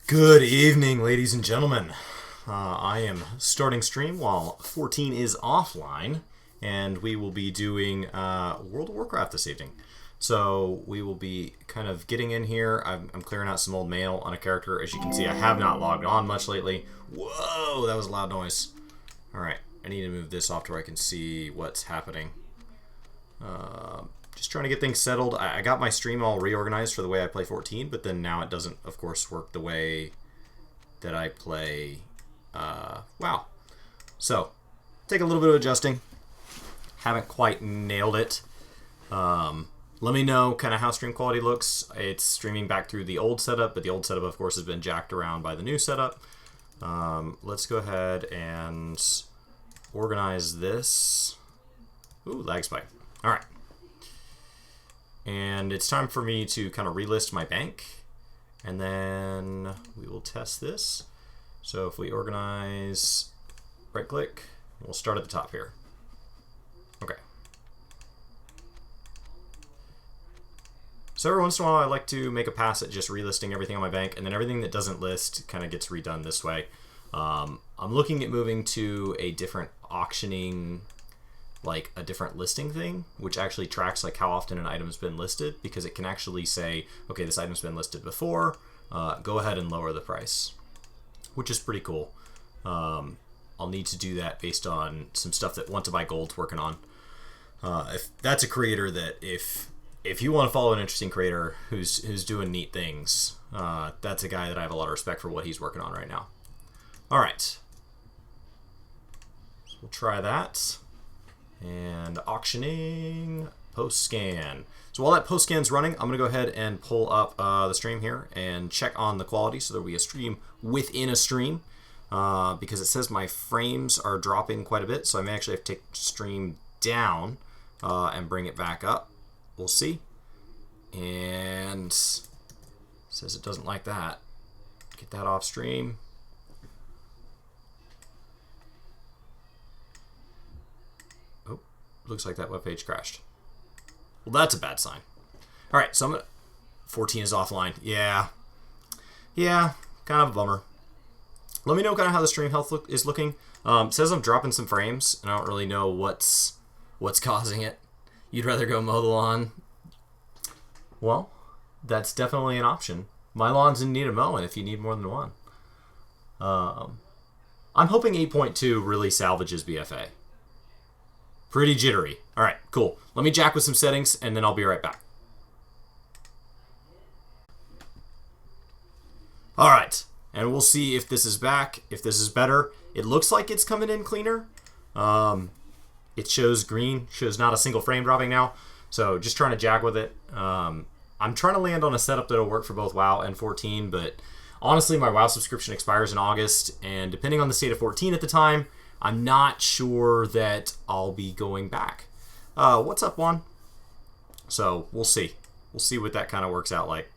Good evening, ladies and gentlemen. I am starting stream while 14 is offline, and we will be doing World of Warcraft this evening. So we will be kind of getting in here. I'm clearing out some old mail on a character. As you can see, I have not logged on much lately. Whoa, that was a loud noise. Alright, I need to move this off to where I can see what's happening. Just trying to get things settled. I got my stream all reorganized for the way I play 14, but then now it doesn't, of course, work the way that I play WoW. So, take a little bit of adjusting. Haven't quite nailed it. Let me know kind of how stream quality looks. It's streaming back through the old setup, but the old setup, of course, has been jacked around by the new setup. Let's go ahead and organize this. Ooh, lag spike. All right. And it's time for me to kind of relist my bank, and then we will test this. So if we organize, right click, we'll start at the top here. Okay. So every once in a while I like to make a pass at just relisting everything on my bank, and then everything that doesn't list kind of gets redone this way. I'm looking at moving to a different auctioning, like a different listing thing, which actually tracks like how often an item's been listed, because it can actually say, okay, this item's been listed before, go ahead and lower the price, which is pretty cool. I'll need to do that based on some stuff that Want to Buy Gold's working on. If that's a creator that if you want to follow an interesting creator who's doing neat things, that's a guy that I have a lot of respect for what he's working on right now. All right, so we'll try that. And auctioning, post scan. So while that post scan's running, I'm going to go ahead and pull up the stream here and check on the quality, so there'll be a stream within a stream, because it says my frames are dropping quite a bit, so I may actually have to take stream down and bring it back up. We'll see. And it says it doesn't like that. Get that off stream. Looks like that webpage crashed. Well, that's a bad sign. All right, so I'm gonna... 14 is offline. Yeah, kind of a bummer. Let me know kind of how the stream health is looking. It says I'm dropping some frames, and I don't really know what's causing it. You'd rather go mow the lawn? Well, that's definitely an option. My lawn's in need of mowing if you need more than one. I'm hoping 8.2 really salvages BFA. Pretty jittery. All right, cool. Let me jack with some settings, and then I'll be right back. All right, and we'll see if this is back, if this is better. It looks like it's coming in cleaner. It shows green, shows not a single frame dropping now. So just trying to jack with it. I'm trying to land on a setup that'll work for both WoW and 14, but honestly, my WoW subscription expires in August, and depending on the state of 14 at the time, I'm not sure that I'll be going back. What's up, Juan? So we'll see. We'll see what that kind of works out like.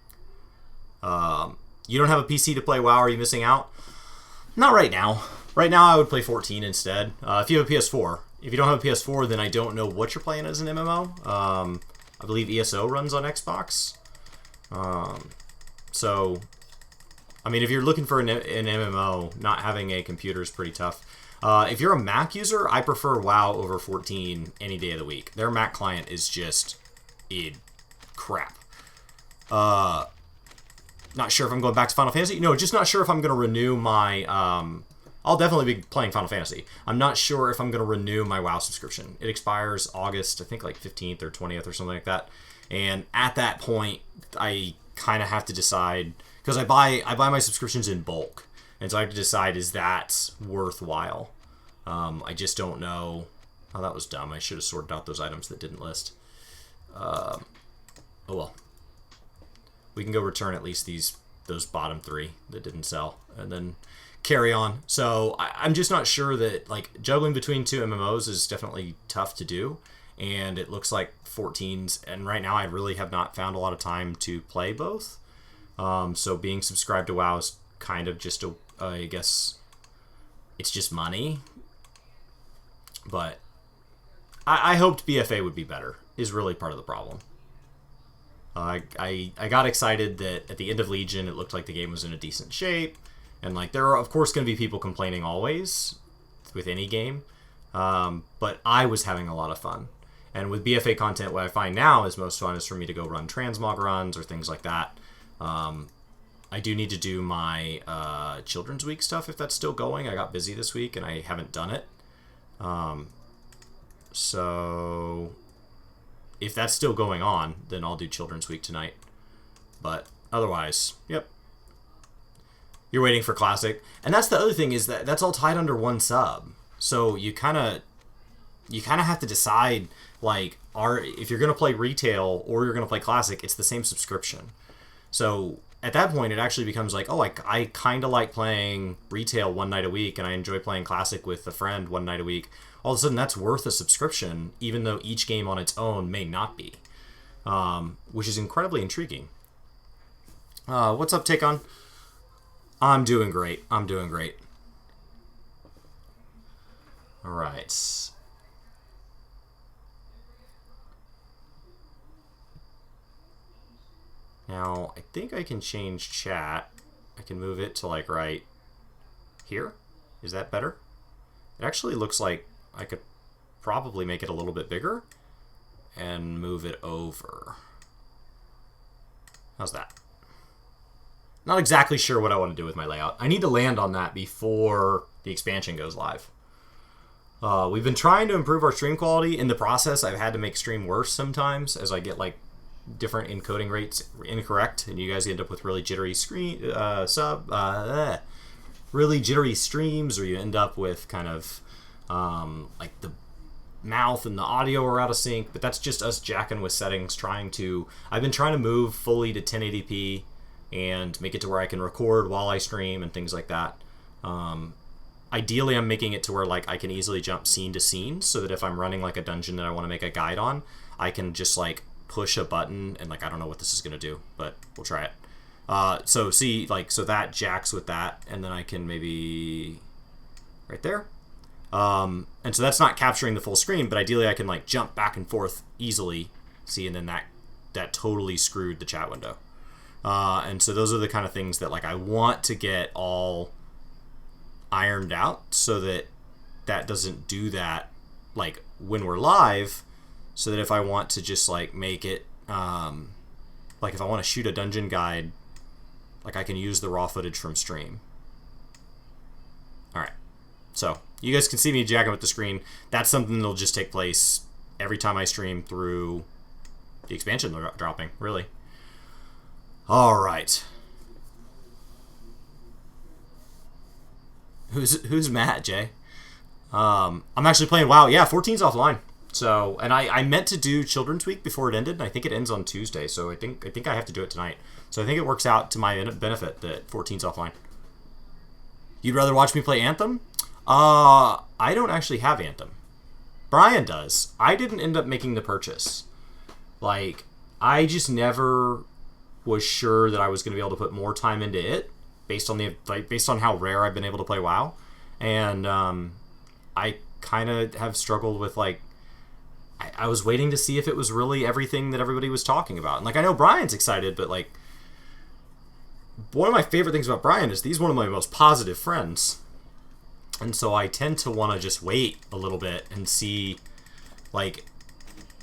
You don't have a PC to play WoW? Are you missing out? Not right now. Right now, I would play 14 instead. If you have a PS4. If you don't have a PS4, then I don't know what you're playing as an MMO. I believe ESO runs on Xbox. So, I mean, if you're looking for an MMO, not having a computer is pretty tough. If you're a Mac user, I prefer WoW over 14 any day of the week. Their Mac client is just crap. Not sure if I'm going back to Final Fantasy. No, just not sure if I'm going to renew my... I'll definitely be playing Final Fantasy. I'm not sure if I'm going to renew my WoW subscription. It expires August, I think like 15th or 20th or something like that. And at that point, I kind of have to decide... Because I buy my subscriptions in bulk. And so I have to decide, is that worthwhile? I just don't know. Oh, that was dumb. I should have sorted out those items that didn't list. Oh well. We can go return at least those bottom 3 that didn't sell, and then carry on. So I'm just not sure that, like, juggling between 2 MMOs is definitely tough to do. And it looks like 14's, and right now I really have not found a lot of time to play both. So being subscribed to WoW is kind of just I guess it's just money, but I hoped BFA would be better, is really part of the problem. I got excited that at the end of Legion, it looked like the game was in a decent shape. And, like, there are, of course, going to be people complaining always with any game. But I was having a lot of fun. And with BFA content, what I find now is most fun is for me to go run transmog runs or things like that. I do need to do my Children's Week stuff if that's still going. I got busy this week and I haven't done it. So if that's still going on, then I'll do Children's Week tonight. But otherwise, yep. You're waiting for Classic. And that's the other thing, is that that's all tied under one sub. So you kind of have to decide, like, if you're going to play retail or you're going to play Classic, it's the same subscription. So at that point, it actually becomes like, oh, I kind of like playing retail one night a week, and I enjoy playing Classic with a friend one night a week. All of a sudden, that's worth a subscription, even though each game on its own may not be, which is incredibly intriguing. What's up, Take-On? I'm doing great. I'm doing great. All right. Now, I think I can change chat. I can move it to, like, right here. Is that better? It actually looks like I could probably make it a little bit bigger and move it over. How's that? Not exactly sure what I want to do with my layout. I need to land on that before the expansion goes live. We've been trying to improve our stream quality. In the process, I've had to make stream worse sometimes as I get, like, different encoding rates incorrect, and you guys end up with really jittery really jittery streams, or you end up with kind of like the mouth and the audio are out of sync. But that's just us jacking with settings, I've been trying to move fully to 1080p and make it to where I can record while I stream and things like that. Ideally, I'm making it to where, like, I can easily jump scene to scene, so that if I'm running, like, a dungeon that I want to make a guide on, I can just, like, push a button, and, like, I don't know what this is going to do, but we'll try it. So see, like, so that jacks with that, and then I can maybe right there. And so that's not capturing the full screen, but ideally I can, like, jump back and forth easily. See, and then that totally screwed the chat window. And so those are the kind of things that, like, I want to get all ironed out so that doesn't do that, like, when we're live, so that if I want to just, like, make it, like, if I want to shoot a dungeon guide, like, I can use the raw footage from stream. Alright. So, you guys can see me jacking with the screen. That's something that'll just take place every time I stream through the expansion dropping, really. Alright. Who's Matt, Jay? I'm actually playing WoW. Yeah, 14's offline. So, and I meant to do Children's Week before it ended, and I think it ends on Tuesday, so I think I have to do it tonight. So I think it works out to my benefit that 14's offline. You'd rather watch me play Anthem? I don't actually have Anthem. Brian does. I didn't end up making the purchase. Like, I just never was sure that I was going to be able to put more time into it based on how rare I've been able to play WoW. And I kind of have struggled with, like, I was waiting to see if it was really everything that everybody was talking about. And, like, I know Brian's excited, but, like, one of my favorite things about Brian is he's one of my most positive friends. And so I tend to want to just wait a little bit and see, like,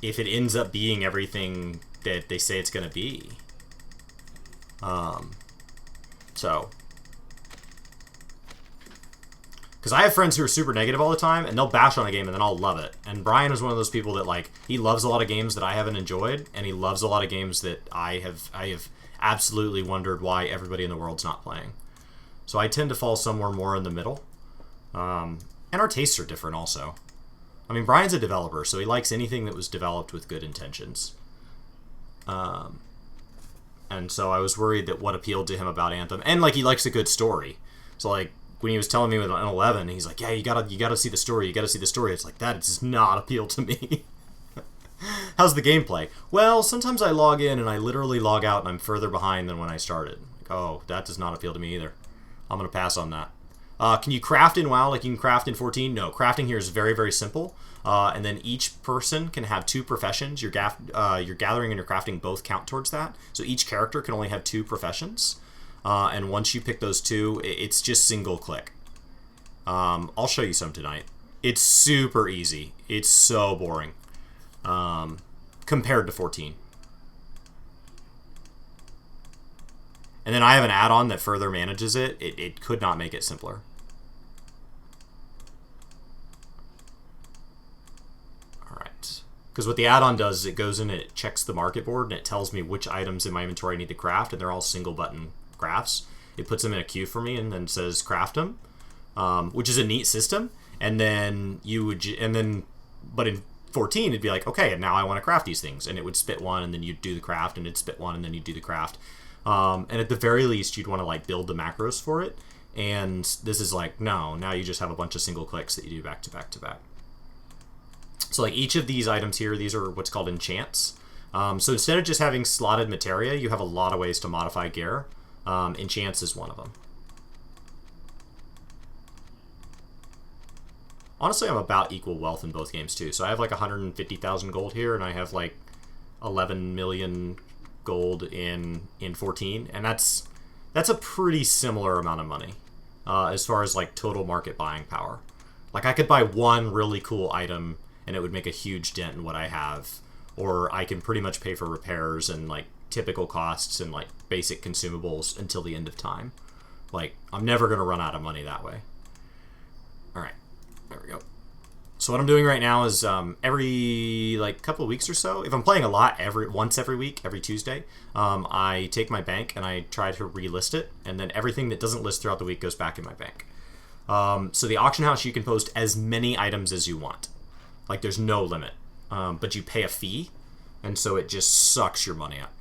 if it ends up being everything that they say it's going to be. So, because I have friends who are super negative all the time, and they'll bash on a game and then I'll love it. And Brian is one of those people that, like, he loves a lot of games that I haven't enjoyed, and he loves a lot of games that I have absolutely wondered why everybody in the world's not playing. So I tend to fall somewhere more in the middle. And our tastes are different also. I mean, Brian's a developer, so he likes anything that was developed with good intentions. And so I was worried that what appealed to him about Anthem, and, like, he likes a good story. So, like, when he was telling me with an 11, he's like, yeah, you gotta see the story, It's like, that does not appeal to me. How's the gameplay? Well, sometimes I log in and I literally log out and I'm further behind than when I started. Like, oh, that does not appeal to me either. I'm gonna pass on that. Can you craft in WoW like you can craft in 14? No, crafting here is very, very simple. And then each person can have 2 professions. Your gathering and your crafting both count towards that. So each character can only have 2 professions. And once you pick those 2, it's just single click. I'll show you some tonight. It's super easy. It's so boring compared to 14. And then I have an add-on that further manages it. It could not make it simpler. All right. Because what the add-on does is it goes in and it checks the market board and it tells me which items in my inventory I need to craft, and they're all single-button crafts. It puts them in a queue for me and then says craft them, which is a neat system. And then but in 14 it'd be like, okay, and now I want to craft these things, and it would spit one, and then you'd do the craft, and it'd spit one, and then you'd do the craft. And at the very least, you'd want to like build the macros for it. And this is like, no, now you just have a bunch of single clicks that you do back to back to back. So like each of these items here, these are what's called enchants. So instead of just having slotted materia, you have a lot of ways to modify gear. Enchants is one of them. Honestly, I'm about equal wealth in both games too. So I have like 150,000 gold here, and I have like 11 million gold in 14, and that's a pretty similar amount of money as far as like total market buying power. Like I could buy one really cool item and it would make a huge dent in what I have, or I can pretty much pay for repairs and like typical costs and like basic consumables until the end of time. Like I'm never gonna run out of money that way. All right, there we go. So what I'm doing right now is every like couple of weeks or so, if I'm playing a lot, once every week, every Tuesday, I take my bank and I try to relist it, and then everything that doesn't list throughout the week goes back in my bank. So the auction house, you can post as many items as you want. Like there's no limit, but you pay a fee, and so it just sucks your money up.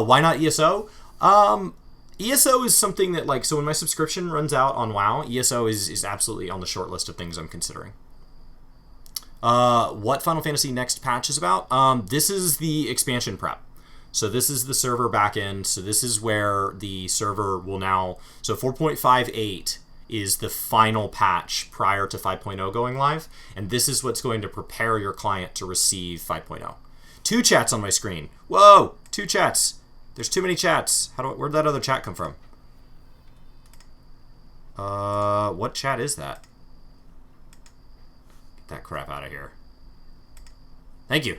Why not ESO? ESO is something that like, so when my subscription runs out on WoW, ESO is absolutely on the short list of things I'm considering. What Final Fantasy Next patch is about? This is the expansion prep. So this is the server backend. So this is where the server will now... So 4.58 is the final patch prior to 5.0 going live. And this is what's going to prepare your client to receive 5.0. 2 chats on my screen. Whoa! 2 chats. There's too many chats. Where'd that other chat come from? What chat is that? That crap out of here. Thank you.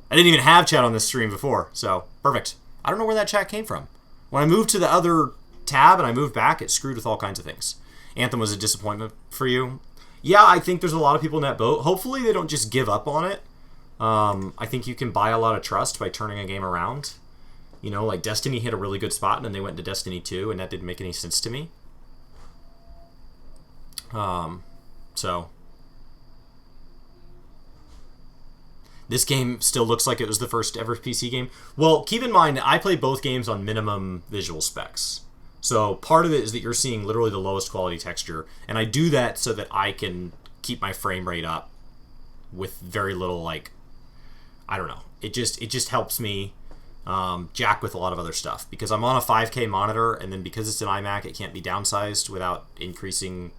I didn't even have chat on this stream before, so perfect. I don't know where that chat came from. When I moved to the other tab and I moved back, it screwed with all kinds of things. Anthem was a disappointment for you. Yeah, I think there's a lot of people in that boat. Hopefully they don't just give up on it. I think you can buy a lot of trust by turning a game around. You know, like Destiny hit a really good spot and then they went to Destiny 2 and that didn't make any sense to me. So this game still looks like it was the first ever PC game. Well, keep in mind, I play both games on minimum visual specs. So part of it is that you're seeing literally the lowest quality texture. And I do that so that I can keep my frame rate up with very little, like, I don't know. It just helps me jack with a lot of other stuff. Because I'm on a 5K monitor, and then because it's an iMac, it can't be downsized without increasing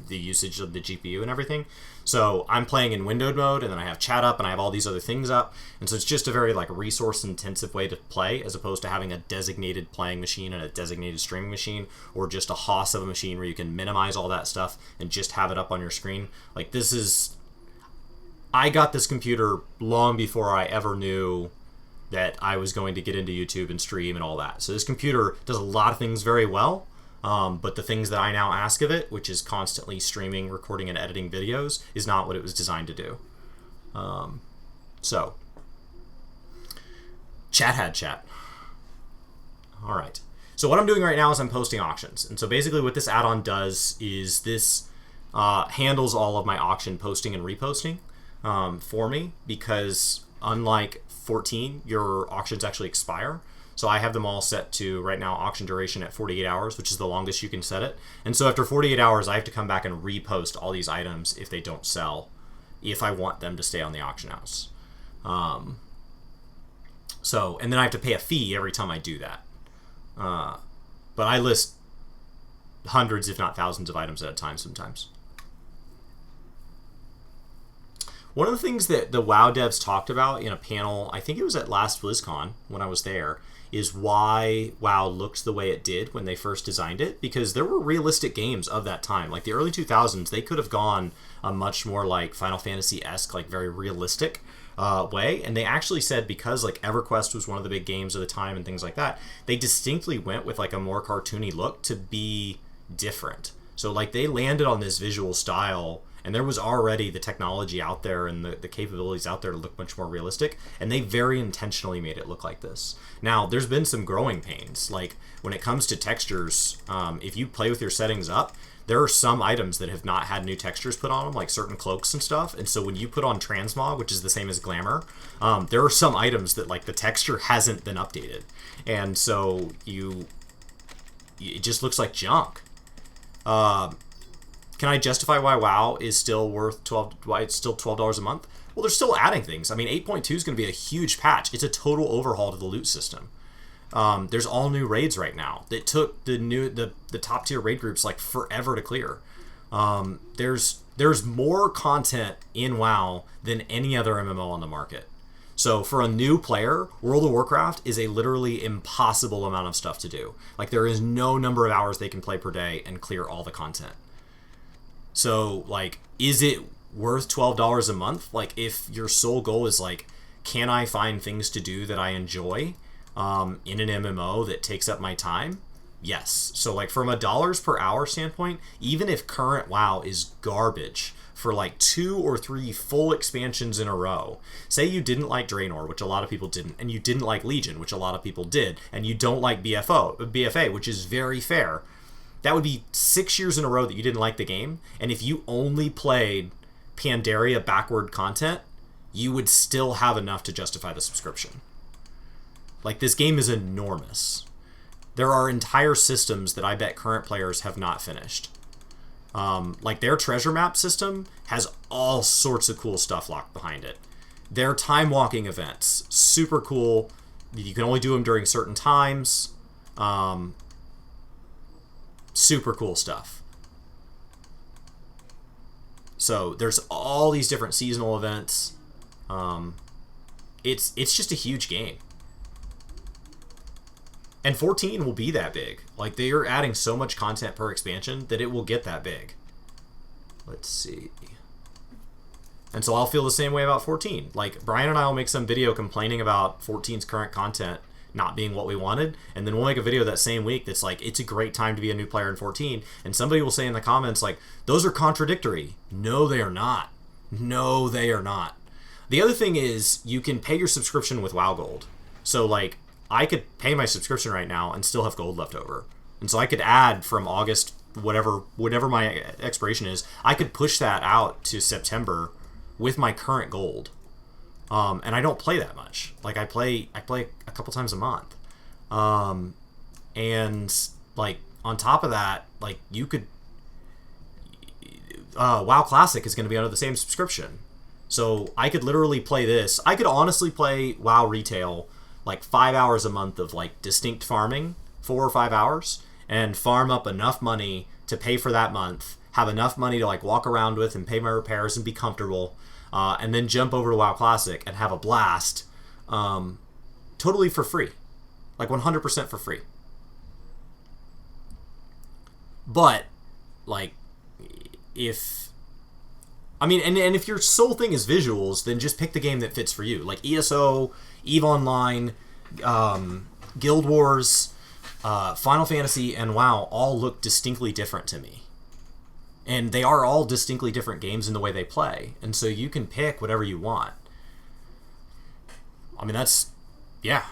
the usage of the GPU and everything. So I'm playing in windowed mode, and then I have chat up and I have all these other things up, and so it's just a very like resource intensive way to play, as opposed to having a designated playing machine and a designated streaming machine, or just a hoss of a machine where you can minimize all that stuff and just have it up on your screen. Like this is, I got this computer long before I ever knew that I was going to get into YouTube and stream and all that. So this computer does a lot of things very well. But the things that I now ask of it, which is constantly streaming, recording, and editing videos, is not what it was designed to do. So, chat had chat. All right. So what I'm doing right now is I'm posting auctions. And so basically what this add-on does is this handles all of my auction posting and reposting for me, because unlike 14, your auctions actually expire. So I have them all set to, right now, auction duration at 48 hours, which is the longest you can set it. And so after 48 hours, I have to come back and repost all these items if they don't sell, if I want them to stay on the auction house. So, and then I have to pay a fee every time I do that. But I list hundreds, if not thousands of items at a time sometimes. One of the things that the WoW devs talked about in a panel, I think it was at last BlizzCon when I was there, is why WoW looked the way it did when they first designed it, because there were realistic games of that time. Like the early 2000s, they could have gone a much more like Final Fantasy-esque, like very realistic way, and they actually said because like EverQuest was one of the big games of the time and things like that, they distinctly went with like a more cartoony look to be different. So like they landed on this visual style, and there was already the technology out there and the capabilities out there to look much more realistic, and they very intentionally made it look like this. Now, there's been some growing pains. Like, when it comes to textures, if you play with your settings up, there are some items that have not had new textures put on them, like certain cloaks and stuff, and so when you put on Transmog, which is the same as Glamour, there are some items that, like, the texture hasn't been updated, and so it just looks like junk. Can I justify why WoW is still why it's still $12 a month? Well, they're still adding things. I mean, 8.2 is going to be a huge patch. It's a total overhaul to the loot system. There's all new raids right now. It took the top tier raid groups like forever to clear. There's more content in WoW than any other MMO on the market. So for a new player, World of Warcraft is a literally impossible amount of stuff to do. Like, there is no number of hours they can play per day and clear all the content. So, like, is it worth $12 a month? Like, if your sole goal is, like, can I find things to do that I enjoy in an MMO that takes up my time? Yes. So, like, from a dollars per hour standpoint, even if current WoW is garbage for, like, 2 or 3 full expansions in a row, say you didn't like Draenor, which a lot of people didn't, and you didn't like Legion, which a lot of people did, and you don't like BFA, which is very fair, that would be 6 years in a row that you didn't like the game, and if you only played Pandaria backward content, you would still have enough to justify the subscription. Like, this game is enormous. There are entire systems that I bet current players have not finished. Like, their treasure map system has all sorts of cool stuff locked behind it. Their time walking events, super cool. You can only do them during certain times. Super cool stuff. So there's all these different seasonal events. It's just a huge game. And 14 will be that big. Like, they are adding so much content per expansion that it will get that big. Let's see. And so I'll feel the same way about 14. Like, Brian and I will make some video complaining about 14's current content not being what we wanted, and then we'll make a video that same week that's like, it's a great time to be a new player in 14, and somebody will say in the comments, like, those are contradictory. No, they are not. No, they are not. The other thing is, you can pay your subscription with WoW Gold. So, like, I could pay my subscription right now and still have gold left over. And so I could add from August, whatever my expiration is, I could push that out to September with my current gold. And I don't play that much. Like, I play a couple times a month. And, like, on top of that, like, you could... WoW Classic is going to be under the same subscription. So I could literally play this. I could honestly play WoW Retail, like, 5 hours a month of, like, distinct farming, 4 or 5 hours, and farm up enough money to pay for that month, have enough money to, like, walk around with and pay my repairs and be comfortable, and then jump over to WoW Classic and have a blast, totally for free. Like, 100% for free. But, like, if... I mean, and if your sole thing is visuals, then just pick the game that fits for you. Like, ESO, EVE Online, Guild Wars, Final Fantasy, and WoW all look distinctly different to me. And they are all distinctly different games in the way they play. And so you can pick whatever you want. I mean, that's... yeah.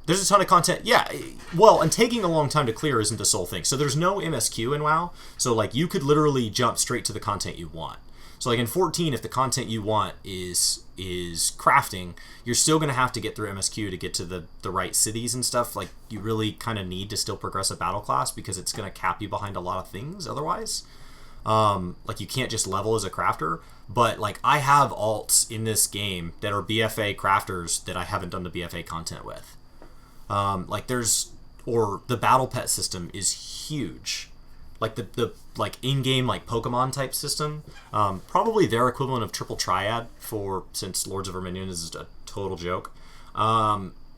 There's a ton of content. Yeah, well, and taking a long time to clear isn't the sole thing. So there's no MSQ in WoW. So, like, you could literally jump straight to the content you want. So, like, in 14, if the content you want is crafting, you're still going to have to get through MSQ to get to the right cities and stuff. Like, you really kind of need to still progress a battle class because it's going to cap you behind a lot of things otherwise. Like, you can't just level as a crafter. But, like, I have alts in this game that are BFA crafters that I haven't done the BFA content with. Like, the battle pet system is huge. like the like in-game like Pokemon type system. Probably their equivalent of Triple Triad since Lords of Verminion is a total joke.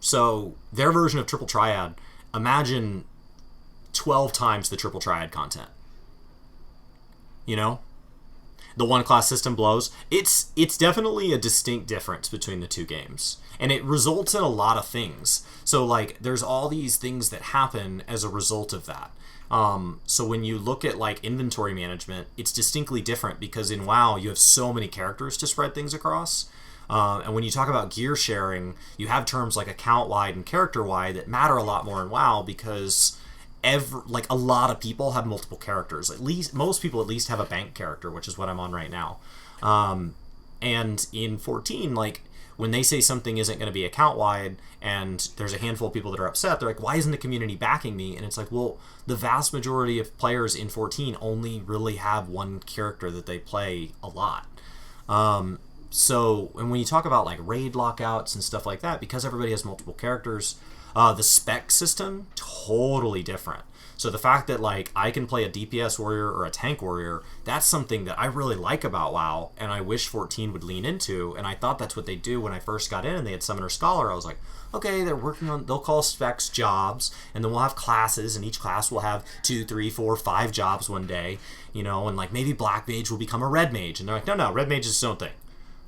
So their version of Triple Triad, imagine 12 times the Triple Triad content. You know? The one class system blows. It's definitely a distinct difference between the two games. And it results in a lot of things. So like there's all these things that happen as a result of that. So when you look at like inventory management, it's distinctly different because in WoW you have so many characters to spread things across. And when you talk about gear sharing, you have terms like account-wide and character-wide that matter a lot more in WoW because a lot of people have multiple characters. At least most people at least have a bank character, which is what I'm on right now. And in 14, like when they say something isn't going to be account-wide and there's a handful of people that are upset, they're like, why isn't the community backing me? And it's like, well, the vast majority of players in 14 only really have one character that they play a lot. And when you talk about like raid lockouts and stuff like that, because everybody has multiple characters, the spec system, totally different. So the fact that like I can play a DPS warrior or a tank warrior, that's something that I really like about WoW, and I wish 14 would lean into, and I thought that's what they do when I first got in and they had Summoner Scholar. I was like, okay, they'll call specs jobs, and then we'll have classes, and each class will have 2, 3, 4, 5 jobs one day, you know, and like maybe Black Mage will become a Red Mage, and they're like, no, Red Mage is its own thing.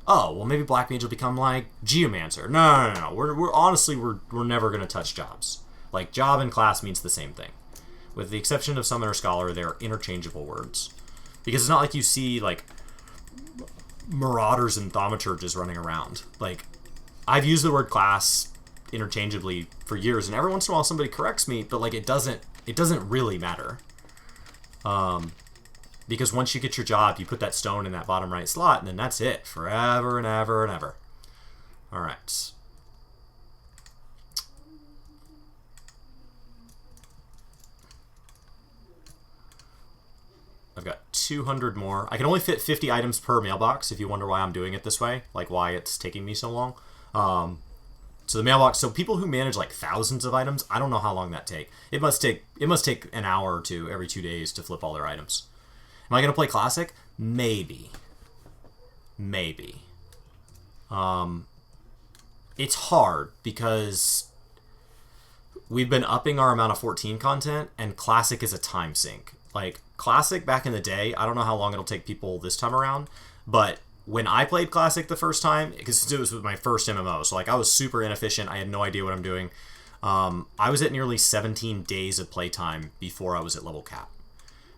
Oh, well, maybe Black Mage will become like Geomancer. No. We're honestly, we're never going to touch jobs. Like, job and class means the same thing. With the exception of Summoner Scholar, they're interchangeable words. Because it's not like you see, like, Marauders and Thaumaturges running around. Like, I've used the word class interchangeably for years, and every once in a while somebody corrects me, but, like, it doesn't really matter. Because once you get your job, you put that stone in that bottom right slot, and then that's it. Forever and ever and ever. Alright. I've got 200 more. I can only fit 50 items per mailbox, if you wonder why I'm doing it this way. Like, why it's taking me so long. So the mailbox, so people who manage like thousands of items, I don't know how long that take. It must take an hour or two every 2 days to flip all their items. Am I going to play Classic? Maybe. It's hard because we've been upping our amount of 14 content, and Classic is a time sink. Like, Classic back in the day, I don't know how long it'll take people this time around, but when I played Classic the first time, because it was my first MMO, so like I was super inefficient, I had no idea what I'm doing. I was at nearly 17 days of playtime before I was at level cap.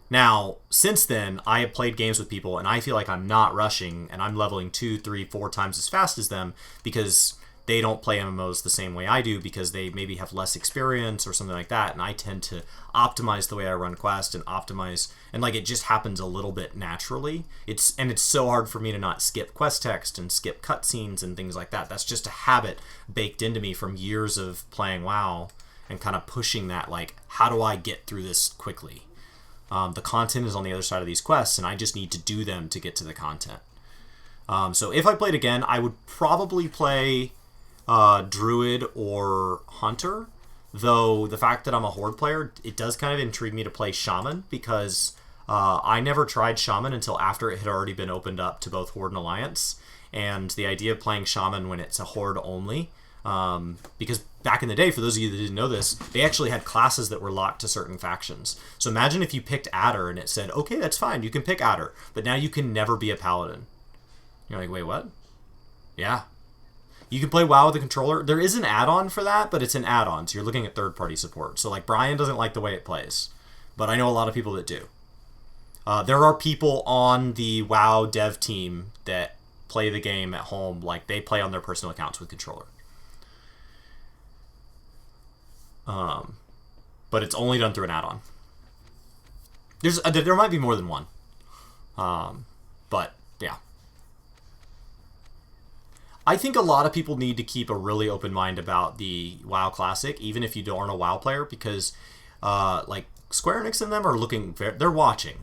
Now, since then, I have played games with people, and I feel like I'm not rushing, and I'm leveling 2, 3, 4 times as fast as them, because they don't play MMOs the same way I do, because they maybe have less experience or something like that, and I tend to optimize the way I run quests and optimize, and like it just happens a little bit naturally. It's so hard for me to not skip quest text and skip cutscenes and things like that. That's just a habit baked into me from years of playing WoW and kind of pushing that, like, how do I get through this quickly? The content is on the other side of these quests, and I just need to do them to get to the content. So if I played again, I would probably play Druid or Hunter, though the fact that I'm a Horde player, it does kind of intrigue me to play Shaman, because I never tried Shaman until after it had already been opened up to both Horde and Alliance, and the idea of playing Shaman when it's a Horde only, because back in the day, for those of you that didn't know this, they actually had classes that were locked to certain factions. So imagine if you picked Adder and it said, okay, that's fine, you can pick Adder, but now you can never be a Paladin. You're like, wait, what? Yeah. You can play WoW with a controller. There is an add-on for that, but it's an add-on, so you're looking at third-party support. So, like, Brian doesn't like the way it plays, but I know a lot of people that do. There are people on the WoW dev team that play the game at home, like, they play on their personal accounts with controller. But it's only done through an add-on. There might be more than one. But, yeah. I think a lot of people need to keep a really open mind about the WoW Classic, even if you aren't a WoW player, because, like, Square Enix and them are they're watching.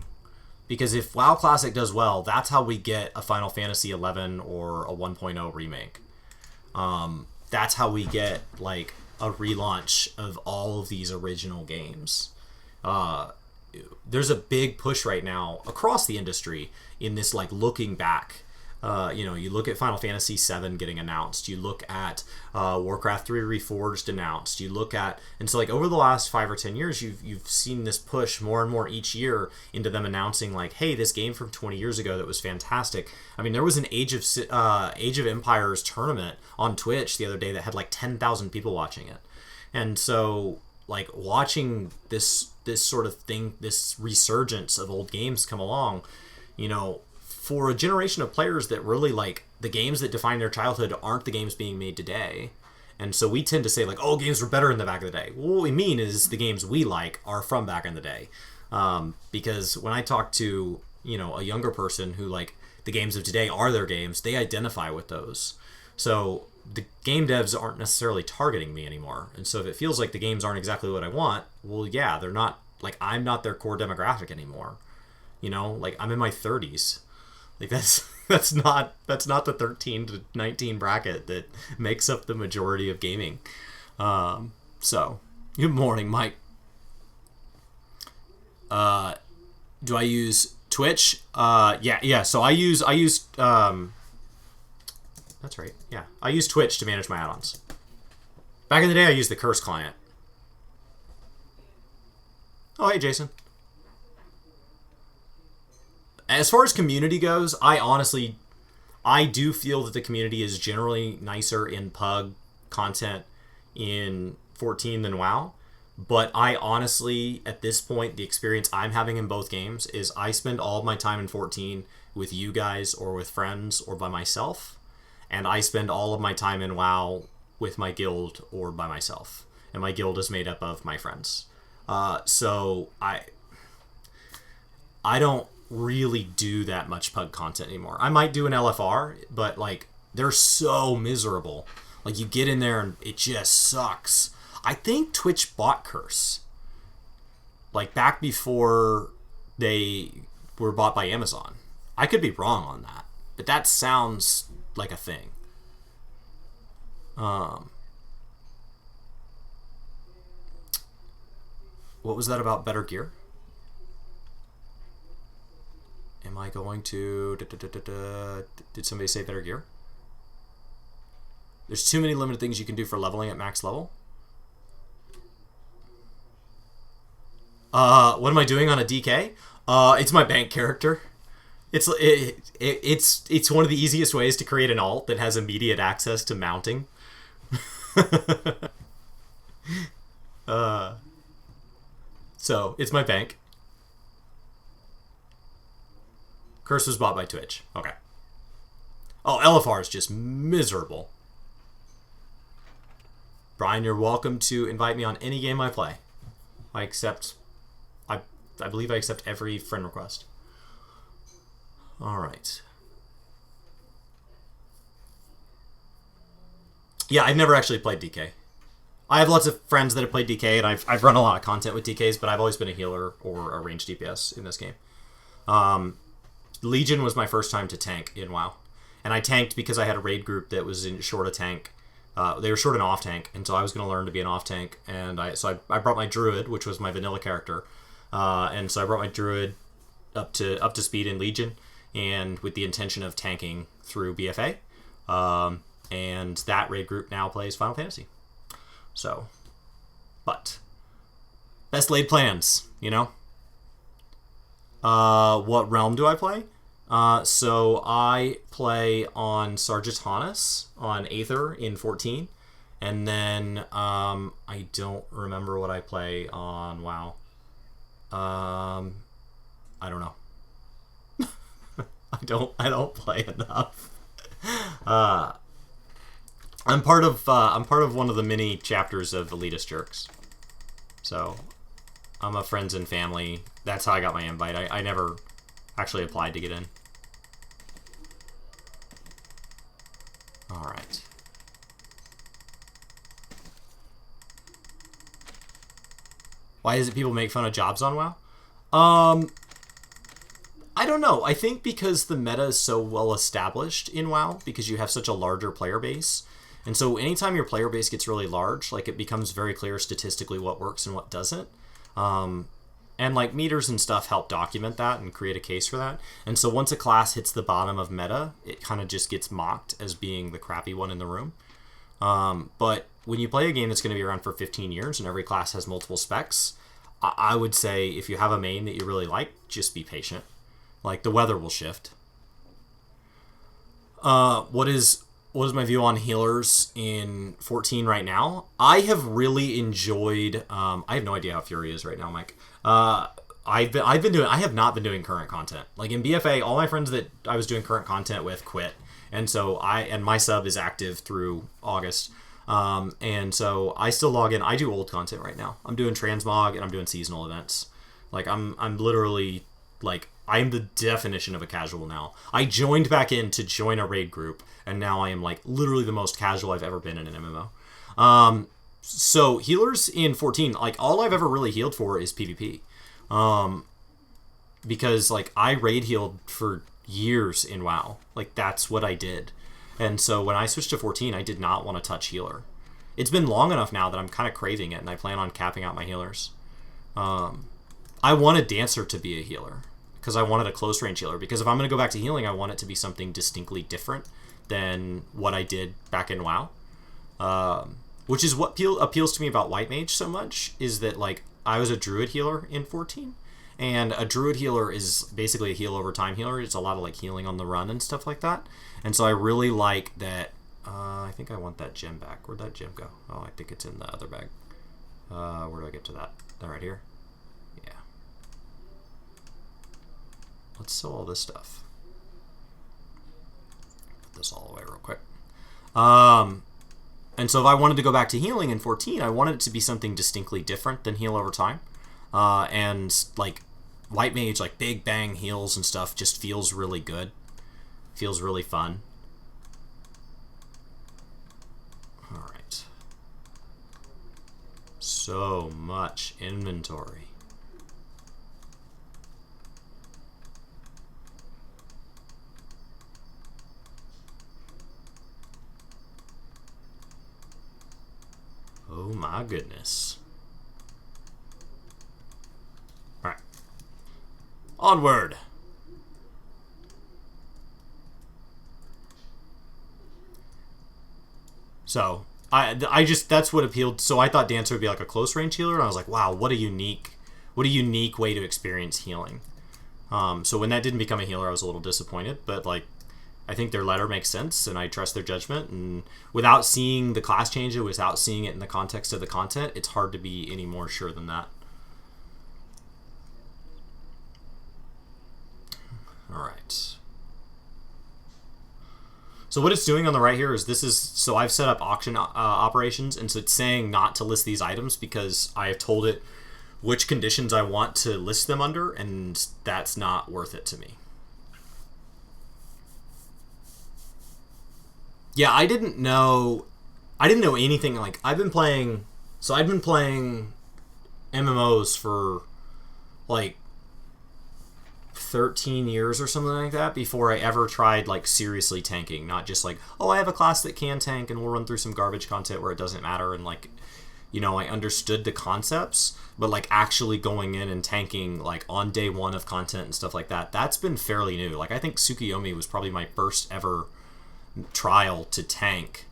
Because if WoW Classic does well, that's how we get a Final Fantasy XI or a 1.0 remake. That's how we get, like, a relaunch of all of these original games. there's a big push right now across the industry in this like looking back. You look at Final Fantasy VII getting announced. You look at Warcraft 3 Reforged announced. You look at, and so like over the last 5 or 10 years, you've seen this push more and more each year into them announcing like, hey, this game from 20 years ago that was fantastic. I mean, there was an Age of Empires tournament on Twitch the other day that had like 10,000 people watching it, and so like watching this sort of thing, this resurgence of old games come along, for a generation of players that really like the games that define their childhood aren't the games being made today. And so we tend to say like, oh, games were better in the back of the day. Well, what we mean is the games we like are from back in the day. Because when I talk to, a younger person who like the games of today are their games, they identify with those. So the game devs aren't necessarily targeting me anymore. And so if it feels like the games aren't exactly what I want, well, yeah, they're not, like I'm not their core demographic anymore. Like I'm in my 30s. Like that's not the 13 to 19 bracket that makes up the majority of gaming. So good morning, Mike. Do I use Twitch? Yeah. So I use that's right. Yeah, I use Twitch to manage my add-ons. Back in the day, I used the Curse client. Oh, hey, Jason. As far as community goes, I do feel that the community is generally nicer in Pug content in 14 than WoW. But I honestly, at this point, the experience I'm having in both games is I spend all of my time in 14 with you guys or with friends or by myself. And I spend all of my time in WoW with my guild or by myself. And my guild is made up of my friends. So I don't really do that much Pug content anymore. I might do an LFR, but like they're so miserable. Like you get in there and it just sucks. I think Twitch bought Curse. Like back before they were bought by Amazon. I could be wrong on that, but that sounds like a thing. What was that about better gear? Am I going to... Did somebody say better gear? There's too many limited things you can do for leveling at max level. What am I doing on a DK? It's my bank character. It's one of the easiest ways to create an alt that has immediate access to mounting. So it's my bank. Curse was bought by Twitch. Okay. Oh, LFR is just miserable. Brian, you're welcome to invite me on any game I play. I believe I accept every friend request. All right. Yeah, I've never actually played DK. I have lots of friends that have played DK, and I've run a lot of content with DKs, but I've always been a healer or a ranged DPS in this game. Legion was my first time to tank in WoW. And I tanked because I had a raid group that was short a tank. They were short an off tank, and so I was going to learn to be an off tank. And I brought my druid, which was my vanilla character. And so I brought my druid up to speed in Legion, and with the intention of tanking through BFA. And that raid group now plays Final Fantasy. So, but best laid plans, What realm do I play? So I play on Sargatanas on Aether in 14, and then I don't remember what I play on WoW. I don't know. I don't play enough. I'm part of one of the many chapters of Elitist Jerks. So I'm a friends and family. That's how I got my invite. I never actually applied to get in. All right. Why is it people make fun of jobs on WoW? I don't know. I think because the meta is so well established in WoW, because you have such a larger player base. And so anytime your player base gets really large, like it becomes very clear statistically what works and what doesn't. And like meters and stuff help document that and create a case for that. And so once a class hits the bottom of meta, it kind of just gets mocked as being the crappy one in the room. But when you play a game that's going to be around for 15 years and every class has multiple specs, I would say if you have a main that you really like, just be patient. Like, the weather will shift. What is my view on healers in 14 right now? I have really enjoyed. I have no idea how Fury is right now, Mike. I have not been doing current content. Like in BFA, all my friends that I was doing current content with quit, and so my sub is active through August. And so I still log in. I do old content right now. I'm doing transmog and I'm doing seasonal events. Like I'm literally like. I'm the definition of a casual now. I joined back in to join a raid group, and now I am like literally the most casual I've ever been in an MMO. So healers in 14, like all I've ever really healed for is PvP. Because like I raid healed for years in WoW. Like that's what I did. And so when I switched to 14, I did not want to touch healer. It's been long enough now that I'm kind of craving it, and I plan on capping out my healers. I wanted Dancer to be a healer. Because I wanted a close range healer. Because if I'm going to go back to healing, I want it to be something distinctly different than what I did back in WoW. Which is what appeals to me about White Mage so much, is that like I was a druid healer in 14. And a druid healer is basically a heal over time healer. It's a lot of like healing on the run and stuff like that. And so I really like that. I think I want that gem back. Where'd that gem go? Oh, I think it's in the other bag. Where do I get to that? That right here? Yeah. Let's sell all this stuff. Put this all away real quick. And so if I wanted to go back to healing in 14, I wanted it to be something distinctly different than heal over time. And like White Mage, like big bang heals and stuff just feels really good. Feels really fun. Alright. So much inventory. Oh my goodness. Alright. Onward! So, I just, that's what appealed. So I thought Dancer would be like a close range healer, and I was like, wow, what a unique way to experience healing. So when that didn't become a healer, I was a little disappointed, but like, I think their letter makes sense, and I trust their judgment. And without seeing the class change, without seeing it in the context of the content, it's hard to be any more sure than that. All right. So what it's doing on the right here is so I've set up auction operations, and so it's saying not to list these items because I have told it which conditions I want to list them under, and that's not worth it to me. Yeah, I didn't know anything. Like I've been playing MMOs for like 13 years or something like that before I ever tried like seriously tanking. Not just like, oh, I have a class that can tank and we'll run through some garbage content where it doesn't matter, and like, you know, I understood the concepts, but like actually going in and tanking like on day one of content and stuff like that, that's been fairly new. Like I think Tsukiyomi was probably my first ever trial to tank.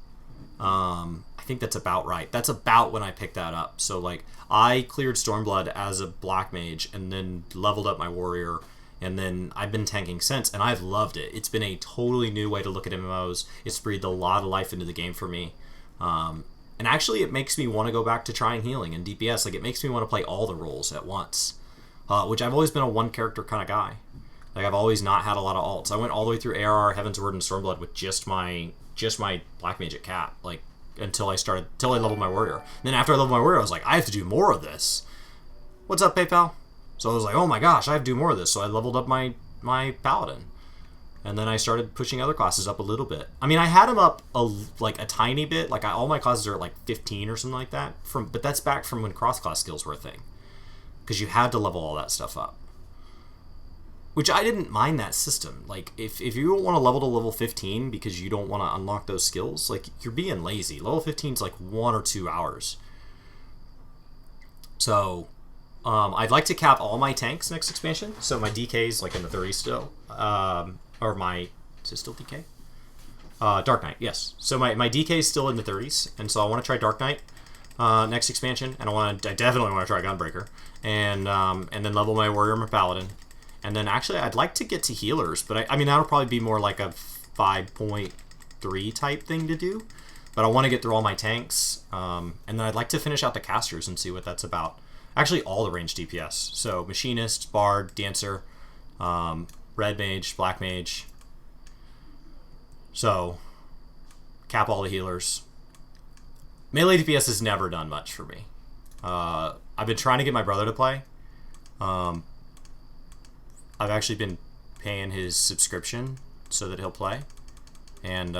I think that's about right. That's about when I picked that up. So like I cleared Stormblood as a black mage and then leveled up my warrior, and then I've been tanking since, and I've loved it. It's been a totally new way to look at MMOs. It's breathed a lot of life into the game for me. And actually it makes me want to go back to trying healing and DPS. Like it makes me want to play all the roles at once, which I've always been a one character kind of guy. Like I've always not had a lot of alts. I went all the way through ARR, Heaven's Word, and Stormblood with just my Black Mage at Cap, like until I leveled my warrior. And then after I leveled my warrior, I was like, I have to do more of this. What's up, PayPal? So I was like, oh my gosh, I have to do more of this. So I leveled up my Paladin, and then I started pushing other classes up a little bit. I mean, I had them up a tiny bit. Like all my classes are at like 15 or something like that. But that's back from when cross class skills were a thing, because you had to level all that stuff up. Which I didn't mind that system. Like, if you don't want to level to level 15 because you don't want to unlock those skills, like, you're being lazy. Level 15 is like 1 or 2 hours. So, I'd like to cap all my tanks next expansion. So my DK's like in the 30s still. Or my... Is it still DK? Dark Knight, yes. So my DK is still in the 30s, and so I want to try Dark Knight next expansion, and I definitely want to try Gunbreaker, and then level my Warrior and my Paladin. And then actually I'd like to get to healers, but I mean that'll probably be more like a 5.3 type thing to do. But I want to get through all my tanks, and then I'd like to finish out the casters and see what that's about. Actually, all the ranged DPS. So Machinist, Bard, Dancer, Red Mage, Black Mage. So, cap all the healers. Melee DPS has never done much for me. I've been trying to get my brother to play. I've actually been paying his subscription so that he'll play. And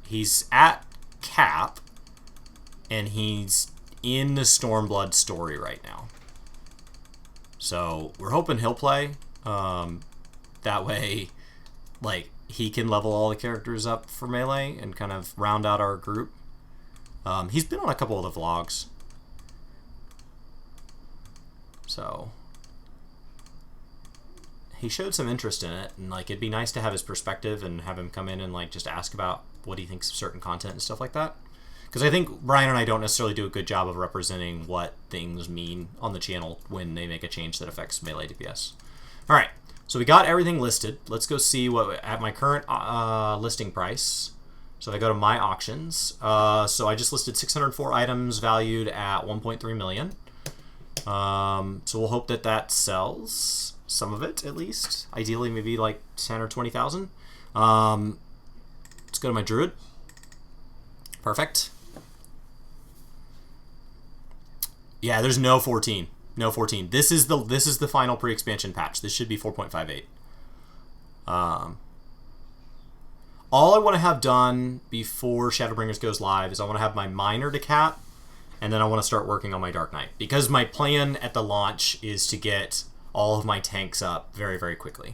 he's at cap, and he's in the Stormblood story right now. So we're hoping he'll play. That way, like, he can level all the characters up for Melee and kind of round out our group. He's been on a couple of the vlogs. So he showed some interest in it, and like it'd be nice to have his perspective and have him come in and like just ask about what he thinks of certain content and stuff like that. Because I think Brian and I don't necessarily do a good job of representing what things mean on the channel when they make a change that affects Melee DPS. All right, so we got everything listed. Let's go see what at my current listing price. So if I go to my auctions, so I just listed 604 items valued at 1.3 million. So we'll hope that that sells. Some of it, at least. Ideally, maybe like 10 or 20,000. Let's go to my druid. Perfect. Yeah, there's no 14. No 14. This is the final pre-expansion patch. This should be 4.58. All I want to have done before Shadowbringers goes live is I want to have my miner to cap, and then I want to start working on my Dark Knight. Because my plan at the launch is to get all of my tanks up very, very quickly.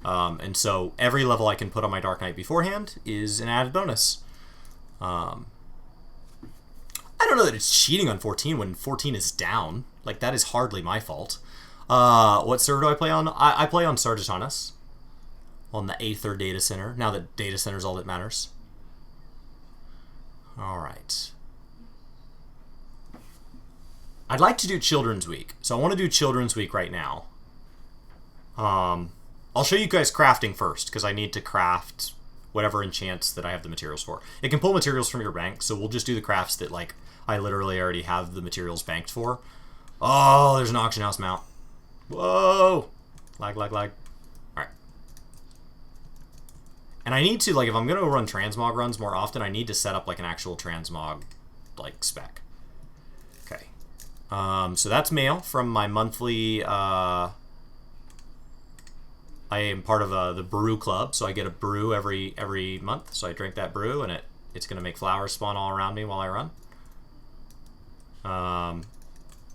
And so every level I can put on my Dark Knight beforehand is an added bonus. I don't know that it's cheating on 14 when 14 is down. Like, that is hardly my fault. What server do I play on? I play on Sargatanas, on the Aether data center, now that data center is all that matters. Alright. I'd like to do Children's Week, so I want to do Children's Week right now. I'll show you guys crafting first, because I need to craft whatever enchants that I have the materials for. It can pull materials from your bank, so we'll just do the crafts that, like, I literally already have the materials banked for. Oh, there's an auction house mount. Whoa! Lag, lag, lag. Alright. And I need to, like, if I'm going to run transmog runs more often, I need to set up, like, an actual transmog, like, spec. Okay. So that's mail from my monthly, I am part of the brew club, so I get a brew every month. So I drink that brew, and it's going to make flowers spawn all around me while I run.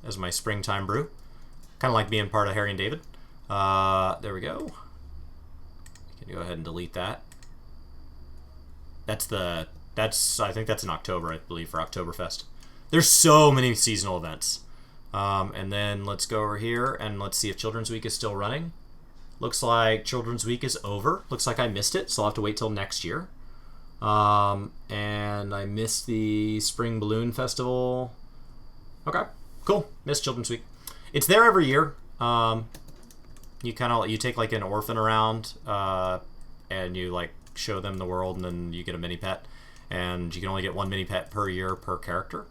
As my springtime brew. Kind of like being part of Harry and David. There we go. You can go ahead and delete that. I think that's in October, I believe, for Oktoberfest. There's so many seasonal events. And then let's go over here and let's see if Children's Week is still running. Looks like Children's Week is over. Looks like I missed it, so I'll have to wait till next year. And I missed the Spring Balloon Festival. Okay, cool. Missed Children's Week. It's there every year. You take like an orphan around, and you like show them the world, and then you get a mini pet. And you can only get one mini pet per year per character.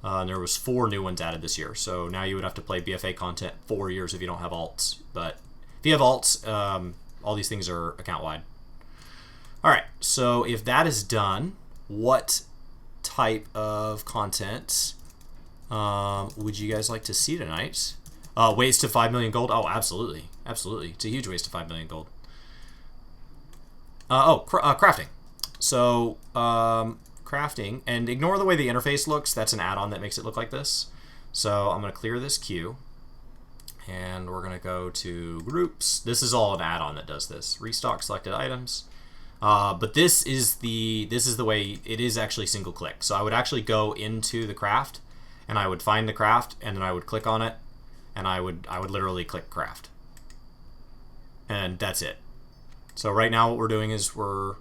And there was 4 new ones added this year, so now you would have to play BFA content 4 years if you don't have alts. But if you have alts, all these things are account-wide. Alright, so if that is done, what type of content would you guys like to see tonight? Waste to 5 million gold? Oh, absolutely. Absolutely. It's a huge waste to 5 million gold. Crafting. So, crafting, and ignore the way the interface looks. That's an add-on that makes it look like this. So I'm going to clear this queue. And we're going to go to groups. This is all an add-on that does this. Restock selected items. But this is the way it is actually single click. So I would actually go into the craft and I would find the craft, and then I would click on it, and I would literally click craft. And that's it. So right now what we're doing is we're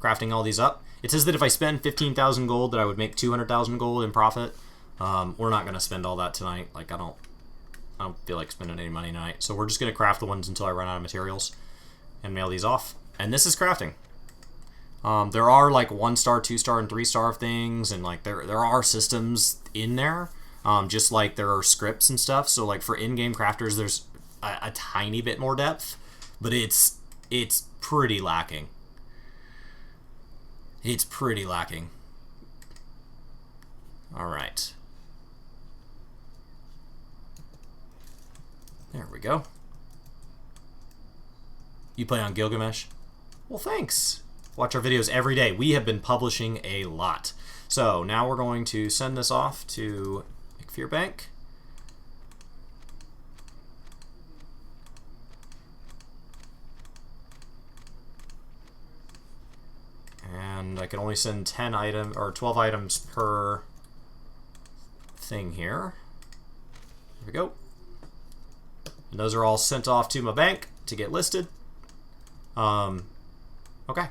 crafting all these up. It says that if I spend 15,000 gold that I would make 200,000 gold in profit. We're not going to spend all that tonight. Like, I don't feel like spending any money tonight. So we're just going to craft the ones until I run out of materials and mail these off. And this is crafting. There are like 1-star, 2-star, and 3-star things, and like there are systems in there, just like there are scripts and stuff. So like for in-game crafters, there's a tiny bit more depth, but it's pretty lacking. It's pretty lacking. All right. There we go. You play on Gilgamesh? Well, thanks. Watch our videos every day. We have been publishing a lot. So now we're going to send this off to McFearbank. And I can only send 10 items or 12 items per thing here. There we go. And those are all sent off to my bank to get listed. Okay.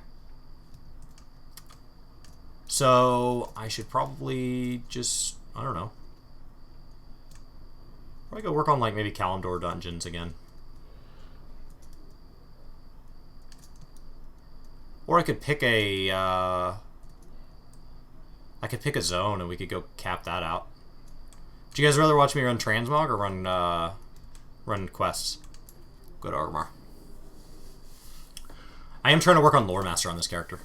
So I should probably just, I don't know. Probably go work on like maybe Kalimdor dungeons again. Or I could pick a zone and we could go cap that out. Would you guys rather watch me run transmog or run quests? Go to Orgrimmar. I am trying to work on Lore Master on this character.